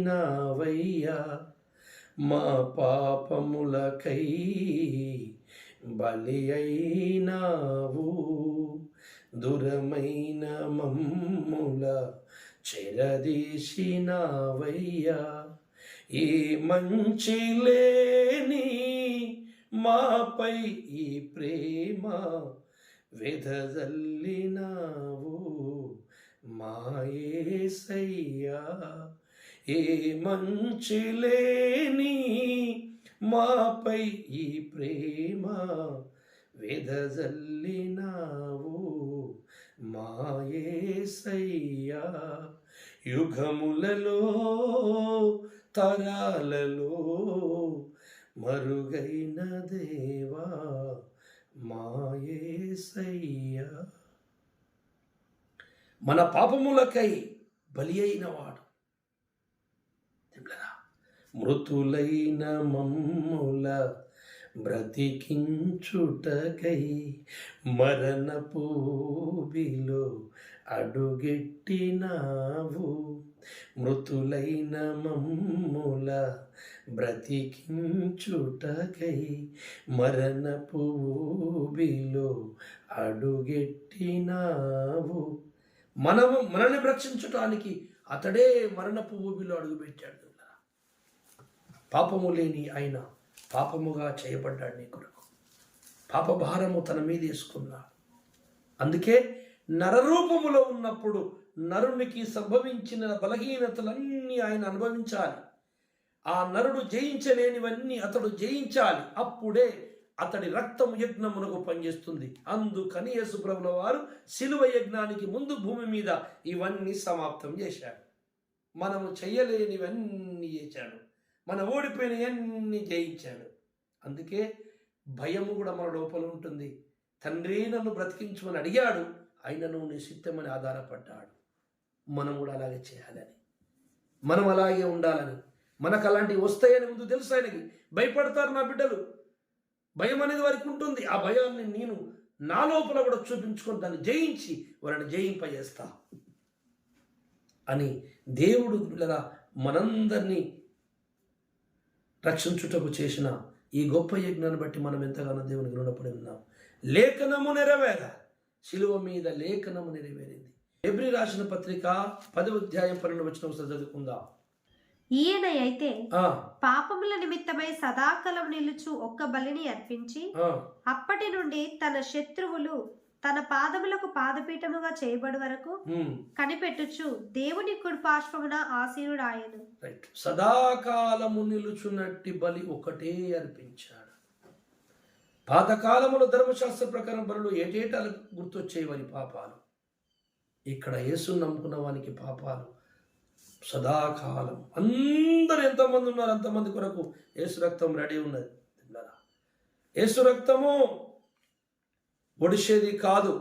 Speaker 1: మా పాపములకై బలి అయినావు, దూరమైన మమ్ముల చెరదీసినవయ్యా. ఈ మంచి లేని మాపై ఈ ప్రేమ వెదజల్లినావు మా యేసయ్యా. ఏ మంచి లేని మాపై ఈ ప్రేమ వెదజల్లినావు మా యేసయ్యా. యుగములలో తరాలలో మరుగైన దేవా మా యేసయ్యా. మన పాపములకై బలి అయినవాడు, మృతులైన మమ్ముల బ్రతికించుటకై మరణపు ఊబిలో అడుగెట్టినావు. మృతులైన మమ్ముల బ్రతికించుటకై మరణపు ఊబిలో అడుగెట్టినావు. మనల్ని రక్షించటానికి అతడే మరణపు ఊబిలో అడుగుపెట్టాడు. పాపము లేని ఆయన పాపముగా చేయబడ్డాడు నీ కొరకు. పాపభారము తన మీద వేసుకున్నాడు. అందుకే నరరూపములో ఉన్నప్పుడు నరునికి సంభవించిన బలహీనతలన్నీ ఆయన అనుభవించాలి. ఆ నరుడు జయించలేనివన్నీ అతడు జయించాలి. అప్పుడే అతడి రక్తము యజ్ఞమునకు పనిచేస్తుంది. అందుకని యేసుప్రభుల వారు శిలువ యజ్ఞానికి ముందు భూమి మీద ఇవన్నీ సమాప్తం చేశాడు. మనము చెయ్యలేనివన్నీ చేశాడు. మన ఓడిపోయినవన్నీ జయించాడు. అందుకే భయము కూడా మన లోపల ఉంటుంది. తండ్రి నన్ను బ్రతికించమని అడిగాడు, ఆయనను నీ సిద్ధమని ఆధారపడ్డాడు. మనం కూడా అలాగే చేయాలని, మనం అలాగే ఉండాలని. మనకు అలాంటివి వస్తాయని ముందు తెలుసు ఆయనకి. భయపడతారు నా బిడ్డలు, భయం అనేది వారికి ఉంటుంది. ఆ భయాన్ని నేను నా లోపల కూడా చూపించుకొని దాన్ని జయించి వారిని జయింపజేస్తా అని దేవుడు బిడ్డలా మనందరినీ రక్షించుటకు చేసిన ఈ గొప్ప యజ్ఞాన్ని బట్టి మనం ఎంతగానో దేవునికి రుణపడి ఉన్నాం. లేఖనము నెరవేరా, శిలువ మీద లేఖనము నెరవేరింది. హెబ్రీ రాసిన పత్రిక 10వ అధ్యాయం 12వ వచనం చదువుకుందాం.
Speaker 2: ఈయన అయితే పాపముల నిమిత్తమై సదాకాలం నిలుచు ఒక్క బలిని అర్పించి అప్పటి నుండి తన శత్రువులు తన పాదములకు పాదపీఠముగా చేయబడి వరకు కనిపెట్టుచు దేవుని కుడి పార్శ్వమున ఆసీనుడాయను.
Speaker 1: సదాకాలము నిలుచున్నట్టి బలి ఒకటే అర్పించాడు. పాతకాలములో ధర్మశాస్త్ర ప్రకారం బలులు ఏటేటా గుర్తొచ్చేవి వారి పాపాలు. ఇక్కడ యేసును నమ్ముకున్న వానికి పాపాలు సదాకాలం. అందరు ఎంతమంది ఉన్నారు అంతమంది కొరకు యేసు రక్తం రెడీ ఉన్నది. యేసు రక్తము ఒడిసేది కాదు.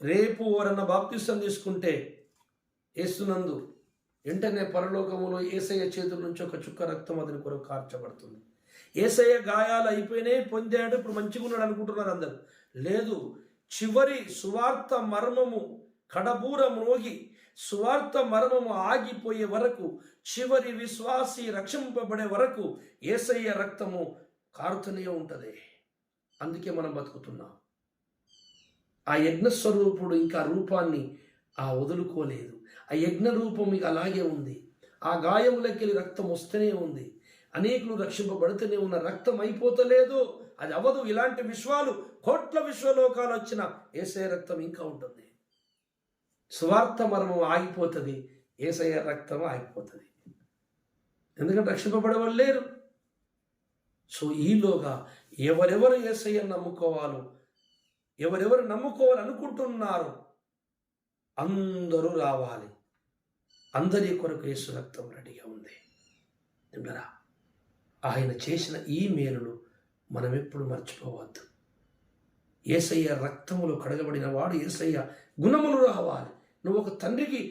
Speaker 1: రేపు ఎవరన్నా బాప్తిసం తీసుకుంటే యేసునందు వెంటనే పరలోకములో యేసయ్య చేతుల నుంచి ఒక చుక్క రక్తం అతని కొరకు కార్చబడుతుంది. యేసయ్య గాయాలు అయిపోయినాయి, పొందాడు, ఇప్పుడు మంచిగా ఉన్నాడు అనుకుంటున్నారు అందరు. లేదు, చివరి సువార్త మర్మము కడబూర మ్రోగి సువార్త మర్మము ఆగిపోయే వరకు, చివరి విశ్వాసి రక్షింపబడే వరకు యేసయ్య రక్తము కారుతూనే ఉంటుంది. అందుకే మనం బతుకుతున్నాం. ఆ యజ్ఞస్వరూపుడు ఇంకా రూపాన్ని వదులుకోలేదు. ఆ యజ్ఞ రూపం మీకు అలాగే ఉంది. ఆ గాయములకెళ్ళి రక్తం వస్తూనే ఉంది. అనేకులు రక్షింపబడుతూనే ఉన్న రక్తం అయిపోతలేదు. అది అవదు. ఇలాంటి విశ్వాలు కోట్ల విశ్వలోకాలు వచ్చిన యేసయ్య రక్తం ఇంకా ఉంటుంది. సువార్త మర్మం ఆగిపోతుంది, యేసయ్య రక్తం ఆగిపోతుంది. ఎందుకంటే రక్షింపబడేవాళ్ళు లేరు. సో ఈలోగా ఎవరెవరు యేసయ్యను నమ్ముకోవాలో, ఎవరెవరు నమ్ముకోవాలనుకుంటున్నారో అందరూ రావాలి. అందరి కొరకు యేసు రక్తం రెడీగా ఉంది. నిమ్మరా ఆయన చేసిన ఈ మేలులు మనం ఎప్పుడు మర్చిపోవద్దు. యేసయ్య రక్తములో కడగబడిన వాడు, యేసయ్య గుణములు రావాలి. నువ్వు ఒక తండ్రికి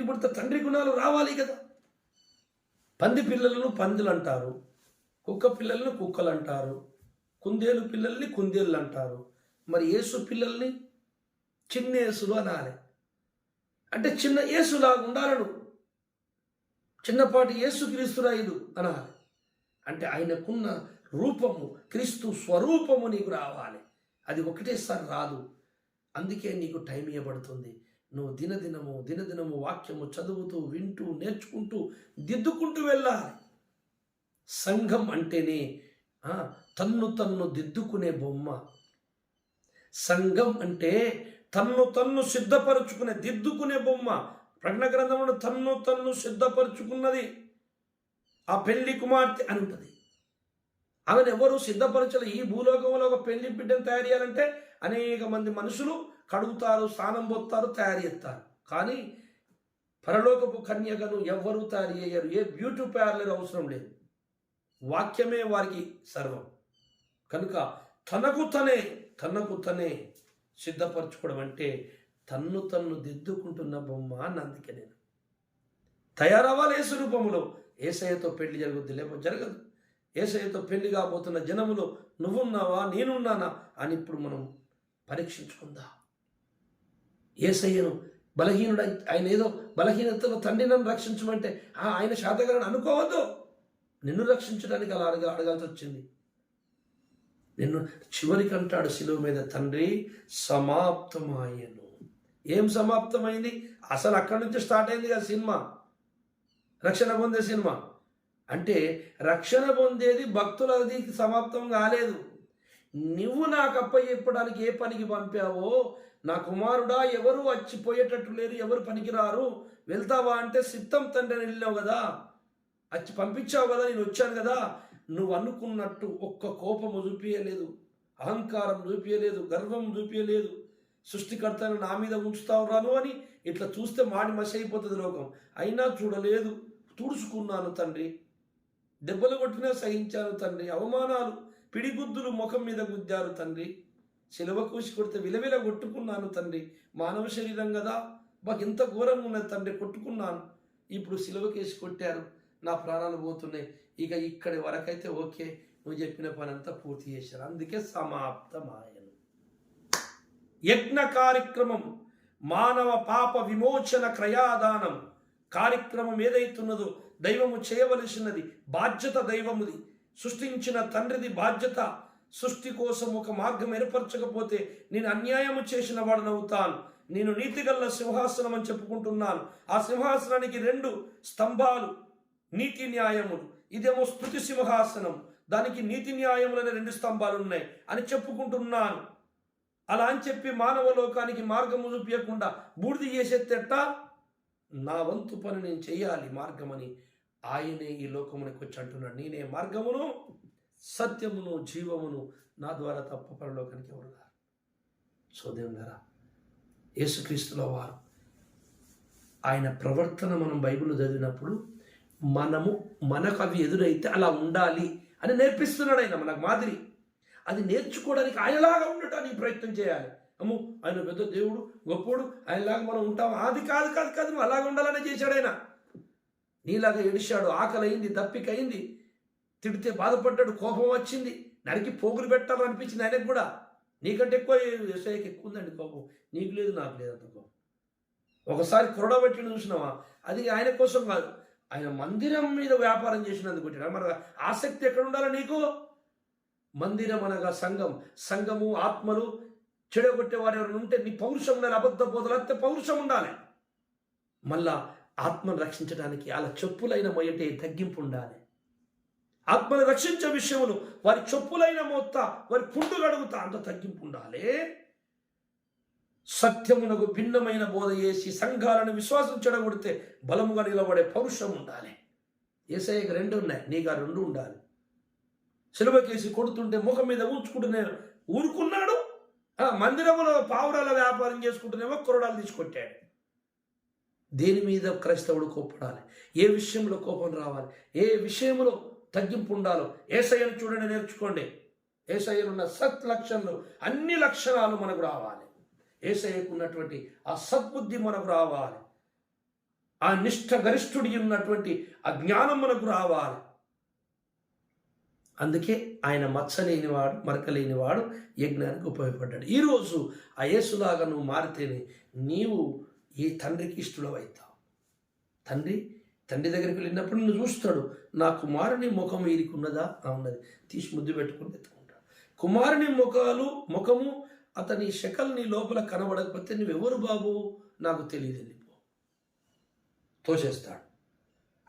Speaker 1: పుడితే తండ్రి గుణాలు రావాలి కదా. పంది పిల్లలను పందులు అంటారు, కుక్క పిల్లలను కుక్కలు అంటారు, కుందేలు పిల్లల్ని కుందేళ్ళు అంటారు. మరి యేసు పిల్లల్ని చిన్న యేసులు అనాలి. అంటే చిన్న యేసులాగా ఉండాలను, చిన్నపాటి యేసు క్రీస్తురాయుడు అనాలి. అంటే ఆయనకున్న రూపము, క్రీస్తు స్వరూపము నీకు రావాలి. అది ఒకటేసారి రాదు. అందుకే నీకు టైం ఇవ్వబడుతుంది. నువ్వు దినదినము వాక్యము చదువుతూ, వింటూ, నేర్చుకుంటూ, దిద్దుకుంటూ వెళ్ళాలి. సంఘం అంటేనే తన్ను దిద్దుకునే బొమ్మ. సంఘం అంటే తన్ను సిద్ధపరచుకునే, దిద్దుకునే బొమ్మ. ప్రకటన గ్రంథంలో తన్ను సిద్ధపరచుకున్నది ఆ పెళ్లి కుమార్తె అని ఉంటుంది. ఆమెను ఎవరు సిద్ధపరచలే. ఈ భూలోకంలో ఒక పెళ్లి బిడ్డను తయారు చేయాలంటే అనేక మంది మనుషులు కడుగుతారు, స్నానం పోస్తారు, తయారు చేస్తారు. కానీ పరలోకపు కన్యకను ఎవ్వరూ తయారు చేయరు. ఏ బ్యూటీ పార్లర్ అవసరం లేదు. వాక్యమే వారికి సర్వం. కనుక తనకు తనే సిద్ధపరచుకోవడం అంటే తన్ను దిద్దుకుంటున్న బొమ్మ అని. అందుకే నేను తయారవ్వాలి యేసు రూపంలో. యేసయ్యతో పెళ్లి జరుగుద్ది, లేకపోతే జరగదు. యేసయ్యతో పెళ్లి కాబోతున్న జనములో నువ్వున్నావా, నేనున్నానా అని ఇప్పుడు మనం పరీక్షించుకుందాం. యేసయ్యను బలహీనుడు, ఆయన ఏదో బలహీనతలో తండ్రి నన్ను రక్షించమంటే ఆయన శాతగారని అనుకోవద్దు. నిన్ను రక్షించడానికి అలా అడగాల్సి వచ్చింది. నిన్ను చివరికి అంటాడు శిలువ మీద, తండ్రి సమాప్తమాయను. ఏం సమాప్తమైంది? అసలు అక్కడి నుంచి స్టార్ట్ అయింది కదా సినిమా, రక్షణ పొందే సినిమా. అంటే రక్షణ పొందేది భక్తులది సమాప్తం కాలేదు. నువ్వు నాకు అప్పచెప్పడానికి ఏ పనికి పంపావో, నా కుమారుడా ఎవరు వచ్చిపోయేటట్టు లేరు, ఎవరు పనికిరారు, వెళ్తావా అంటే సిద్ధం తండ్రి అని వెళ్ళావు కదా, వచ్చి పంపించావు కదా, నేను వచ్చాను కదా. నువ్వు అనుకున్నట్టు ఒక్క కోపము చూపించలేదు, అహంకారం చూపించలేదు, గర్వం చూపించలేదు. సృష్టికర్తను నా మీద ఉంచుతావు రాను అని ఇట్లా చూస్తే మాడి మసి అయిపోతుంది లోకం. అయినా చూడలేదు, తుడుచుకున్నాను తండ్రి. దెబ్బలు కొట్టినా సహించాను తండ్రి. అవమానాలు, పిడిగుద్దులు ముఖం మీద గుద్దారు తండ్రి. శిలువ కోసి కొడితే విలవిల కొట్టుకున్నాను తండ్రి. మానవ శరీరం కదా, మాకు ఇంత ఘోరంగా ఉన్నది తండ్రి, కొట్టుకున్నాను. ఇప్పుడు శిలువకేసి కొట్టారు, నా ప్రాణాలు పోతున్నాయి. ఇక ఇక్కడి వరకైతే ఓకే, నువ్వు చెప్పిన పని అంతా పూర్తి చేశారు. అందుకే సమాప్తమాయను. యజ్ఞ కార్యక్రమం, మానవ పాప విమోచన క్రయాదానం కార్యక్రమం ఏదైతున్నదో దైవము చేయవలసినది, బాధ్యత దైవముది, సృష్టించిన తండ్రిది బాధ్యత. సృష్టి కోసం ఒక మార్గం ఏర్పరచకపోతే నేను అన్యాయము చేసిన వాడనవుతాను. నేను నీతిగల్ల సింహాసనం అని చెప్పుకుంటున్నాను. ఆ సింహాసనానికి 2 స్తంభాలు, నీతి న్యాయములు. ఇదేమో స్తుతి సింహాసనం, దానికి నీతి న్యాయములనే 2 స్తంభాలు ఉన్నాయి అని చెప్పుకుంటున్నాను. అలా అని చెప్పి మానవ లోకానికి మార్గము చూపించకుండా బూడిద చేసేటట్ట నా వంతు పని నేను చేయాలి మార్గమని ఆయనే ఈ లోకమునికి వచ్చి అంటున్నాడు. నేనే మార్గమును, సత్యమును, జీవమును, నా ద్వారా తప్ప పరలోకానికి ఎవరు రారు. సోదరులారా, యేసుక్రీస్తుల వారు ఆయన ప్రవర్తన మనం బైబిల్ చదివినప్పుడు మనకు అవి ఎదురైతే అలా ఉండాలి అని నేర్పిస్తున్నాడు ఆయన, మనకు మాదిరి. అది నేర్చుకోవడానికి ఆయనలాగా ఉండటానికి ప్రయత్నం చేయాలి. అమ్మో ఆయన పెద్ద దేవుడు, గొప్పోడు, ఆయనలాగా మనం ఉంటాం, అది కాదు నువ్వు అలాగ ఉండాలనే చేశాడు ఆయన. నీలాగా ఏడిశాడు, ఆకలి అయింది, దప్పిక అయింది, తిడితే బాధపడ్డాడు, కోపం వచ్చింది, నరికి పోగులు పెట్టాలనిపించింది ఆయనకు కూడా. నీకంటే ఎక్కువ యేసయ్యకి ఎక్కువ ఉందండి కోపం. నీకు లేదు, నాకు లేదు అంత కోపం. ఒకసారి కొరడబెట్టి చూసినావా, అది ఆయన కోసం కాదు, ఆయన మందిరం మీద వ్యాపారం చేసినందుకు కొట్టాడు. మన ఆసక్తి ఎక్కడ ఉండాలి నీకు? మందిరం అనగా సంఘము, ఆత్మలు చెడగొట్టేవారు ఎవరైనా ఉంటే నీ పౌరుషం ఉండాలి. అబద్ధ బోధలు అయితే పౌరుషం ఉండాలి. మళ్ళా ఆత్మను రక్షించడానికి అలా చెప్పులైన మొయ్యటే తగ్గింపు ఉండాలి. ఆత్మను రక్షించే విషయంలో వారి చెప్పులైన మోత్త, వారి పుండు గడుగుతా అంత తగ్గింపు ఉండాలి. సత్యమునకు భిన్నమైన బోధ చేసి సంఘాలను విశ్వాసం చెడగొడితే బలముగా నిలబడే పౌరుషం ఉండాలి. యేసయ్యకు 2 ఉన్నాయి, నీకు ఆ 2 ఉండాలి. సిలువకేసి కొడుతుంటే ముఖం మీద ఊడ్చుకుంటూనే ఊరుకున్నాడు. మందిరంలో పావురాల వ్యాపారం చేసుకుంటూనేమో కొరడాలు తీసుకొట్టాడు. దేని మీద క్రైస్తవుడు కోపడాలి, ఏ విషయంలో కోపం రావాలి, ఏ విషయంలో తగ్గింపు ఉండాలో యేసయ్యను చూడండి, నేర్చుకోండి. యేసయ్యలో ఉన్న సత్ లక్షణాలు, అన్ని లక్షణాలు మనకు రావాలి. యేసయ్యకు ఉన్నటువంటి ఆ సద్బుద్ధి మనకు రావాలి. ఆ నిష్ఠ గరిష్ఠుడి ఉన్నటువంటి ఆ జ్ఞానం మనకు రావాలి. అందుకే ఆయన మచ్చ లేనివాడు, మరక లేనివాడు యజ్ఞానికి ఉపయోగపడ్డాడు. ఈరోజు ఆ యేసులాగా నువ్వు మారితేనే నీవు ఈ తండ్రికి ఇష్టడవవుతావు. తండ్రి దగ్గరికి వెళ్ళినప్పుడు నువ్వు చూస్తాడు, నా కుమారుని ముఖం వీరికి ఉన్నదా? ఉన్నది. తీసి ముద్దు పెట్టుకుని ఎత్తుకుంటాడు. కుమారుని ముఖము అతని శకల్ నీ లోపల కనబడకపోతే నువ్వెవరు బాబు? నాకు తెలియదు, వెళ్ళిపో, తోసేస్తాడు.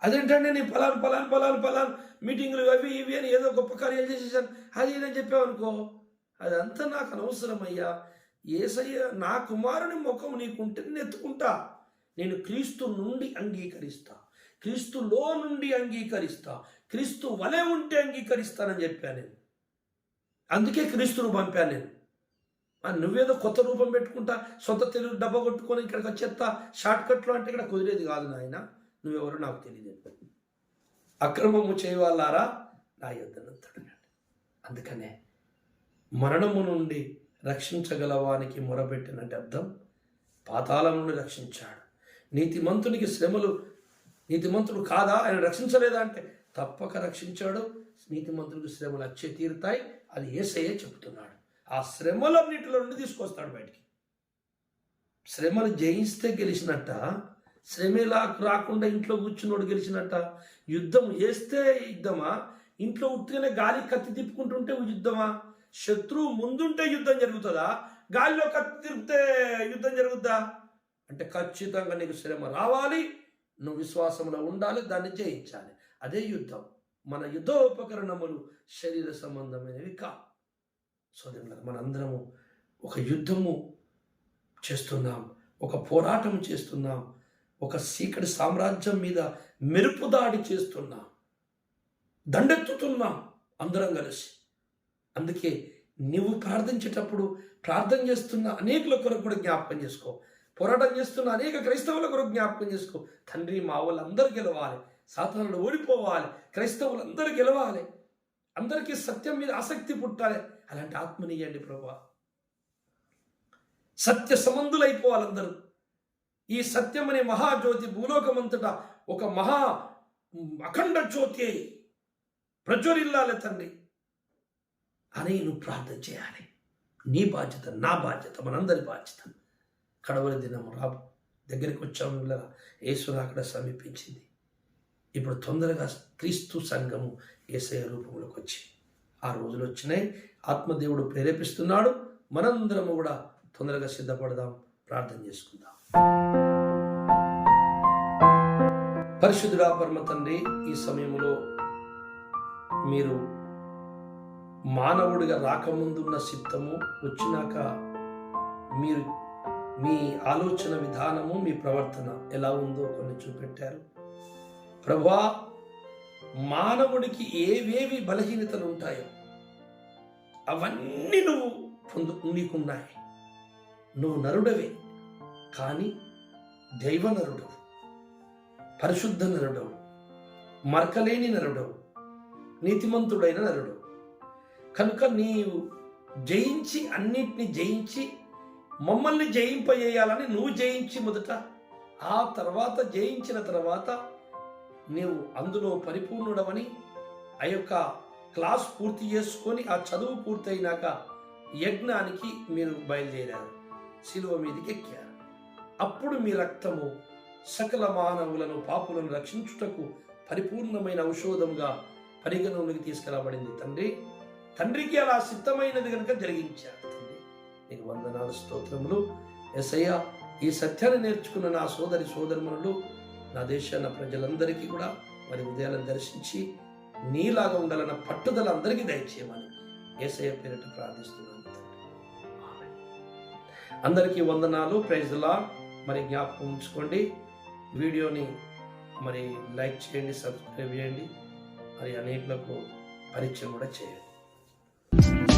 Speaker 1: అదేంటంటే నేను పలాన్ మీటింగులు అవి ఇవి అని ఏదో గొప్ప కార్యాలు చేసేసాను అది ఇదని చెప్పావనుకో, అదంతా నాకు అనవసరమయ్యా. యేసయ్య నా కుమారుని ముఖం నీకుంటే నేను ఎత్తుకుంటా. నేను క్రీస్తు నుండి అంగీకరిస్తా, క్రీస్తులో నుండి అంగీకరిస్తా, క్రీస్తు వలె ఉంటే అంగీకరిస్తానని చెప్పాను నేను. అందుకే క్రీస్తును పంపాను నేను. నువ్వేదో కొత్త రూపం పెట్టుకుంటా, సొంత తెలుగు డబ్బా కొట్టుకొని ఇక్కడికి వచ్చేస్తా షార్ట్ కట్లో అంటే ఇక్కడ కుదిరేది కాదు నాయన. నువ్వెవరో నాకు తెలియదు. అక్రమము చేయవాళ్ళారా నా యొద్దను తడగండి. అందుకనే మరణము నుండి రక్షించగలవానికి మొరబెట్టినంటే అర్థం పాతాళం నుండి రక్షించాడు. నీతిమంతునికి శ్రమలు, నీతిమంతుడు కాదా ఆయన రక్షించలేదా అంటే తప్పక రక్షించాడు. నీతిమంతుడికి శ్రమలు వచ్చే తీరుతాయి, అది యేసయ్యే చెప్తున్నాడు. ఆ శ్రమలన్నిటిలో నుండి తీసుకొస్తాడు బయటికి. శ్రమలు జయిస్తే గెలిచినట్ట, శ్రమేలా రాకుండా ఇంట్లో కూర్చున్నోడు గెలిచినట్ట. యుద్ధం చేస్తే యుద్ధమా, ఇంట్లో ఉట్టిగానే గాలి కత్తి తిప్పుకుంటుంటే యుద్ధమా? శత్రువు ముందుంటే యుద్ధం జరుగుతుందా? గాలిలో కత్తి తిప్పితే యుద్ధం జరుగుద్దా? అంటే ఖచ్చితంగా నీకు శ్రమ రావాలి, నువ్వు విశ్వాసంలో ఉండాలి, దాన్ని జయించాలి. అదే యుద్ధం. మన యుద్ధోపకరణములు శరీర సంబంధమైనవి కా. సోదరులారా, మనందరము ఒక యుద్ధము చేస్తున్నాం, ఒక పోరాటం చేస్తున్నాం, ఒక చీకటి సామ్రాజ్యం మీద మెరుపు దాడి చేస్తున్నాం, దండెత్తుతున్నాం అందరం కలిసి. అందుకే నువ్వు ప్రార్థించేటప్పుడు ప్రార్థన చేస్తున్న అనేకుల కొరకు కూడా జ్ఞాపకం చేసుకో, పోరాటం చేస్తున్న అనేక క్రైస్తవుల కొరకు జ్ఞాపకం చేసుకో. తండ్రి, మా వాళ్ళందరూ గెలవాలి, సాతానుడు ఓడిపోవాలి, క్రైస్తవులందరూ గెలవాలి, అందరికీ సత్యం మీద ఆసక్తి పుట్టాలి. అలాంటి ఆత్మనియండి ప్రభువా. సత్య సంబంధులైపోవాలి అందరూ. ఈ సత్యం అనే మహాజ్యోతి భూలోకమంతటా ఒక మహా అఖండ జ్యోతి అయి ప్రజ్వరిల్లాలి తండ్రి అని నువ్వు ప్రార్థన చేయాలి. నీ బాధ్యత, నా బాధ్యత, మనందరి బాధ్యత. కడవరి దినం రాబు దగ్గరికి వచ్చాము, యేసు అక్కడ సమీపించింది. ఇప్పుడు తొందరగా క్రీస్తు సంఘము యేసయ్య రూపంలోకి వచ్చి ఆ రోజులు వచ్చినాయి. ఆత్మదేవుడు ప్రేరేపిస్తున్నాడు. మనందరము కూడా తొందరగా సిద్ధపడదాం, ప్రార్థన చేసుకుందాం. పరిశుద్ధుడా పరమ తండ్రి, ఈ సమయంలో మీరు మానవుడిగా రాకముందున్న సిద్ధము, వచ్చినాక మీరు మీ ఆలోచన విధానము, మీ ప్రవర్తన ఎలా ఉందో కొన్ని చూపెట్టారు ప్రభువా. మానవుడికి ఏవేవి బలహీనతలు ఉంటాయో అవన్నీ నీకున్నాయి. నువ్వు నరుడవే, కానీ దైవ నరుడవు, పరిశుద్ధ నరుడవు, మరకలేని నరుడవు, నీతిమంతుడైన నరుడవు. కనుక నీవు జయించి, అన్నిటిని జయించి మమ్మల్ని జయింపజేయాలని నువ్వు జయించి మొదట, ఆ తర్వాత జయించిన తర్వాత నీవు అందులో పరిపూర్ణుడవని ఆ యొక్క క్లాస్ పూర్తి చేసుకొని ఆ చదువు పూర్తయినాక యజ్ఞానికి మీరు బయలుదేరారు, శిలువ మీదకి ఎక్కారు. అప్పుడు మీ రక్తము సకల మానవులను, పాపులను రక్షించుటకు పరిపూర్ణమైన ఔషధంగా పరిగణలోకి తీసుకురాబడింది తండ్రి. తండ్రికి అలా సిద్ధమైనది కనుక జరిగించారు తండ్రి. నీకు వందనాలు, స్తోత్రములు. యేసయ్య, ఈ సత్యాన్ని నేర్చుకున్న నా సోదరి సోదరుమణులు, నా దేశాన ప్రజలందరికీ కూడా వారి ఉదయాలను దర్శించి నీలాగా ఉండాలన్న పట్టుదల అందరికీ దయచేయమని యేసయ్య పేరిట ప్రార్థిస్తున్నాను. ఆమేన్. అందరికీ వందనాలు. Praise the Lord. మరి జ్ఞాపకం ఉంచుకోండి, వీడియోని మరి లైక్ చేయండి, సబ్స్క్రైబ్ చేయండి, మరి అనేకులకు పరిచయం కూడా చేయండి.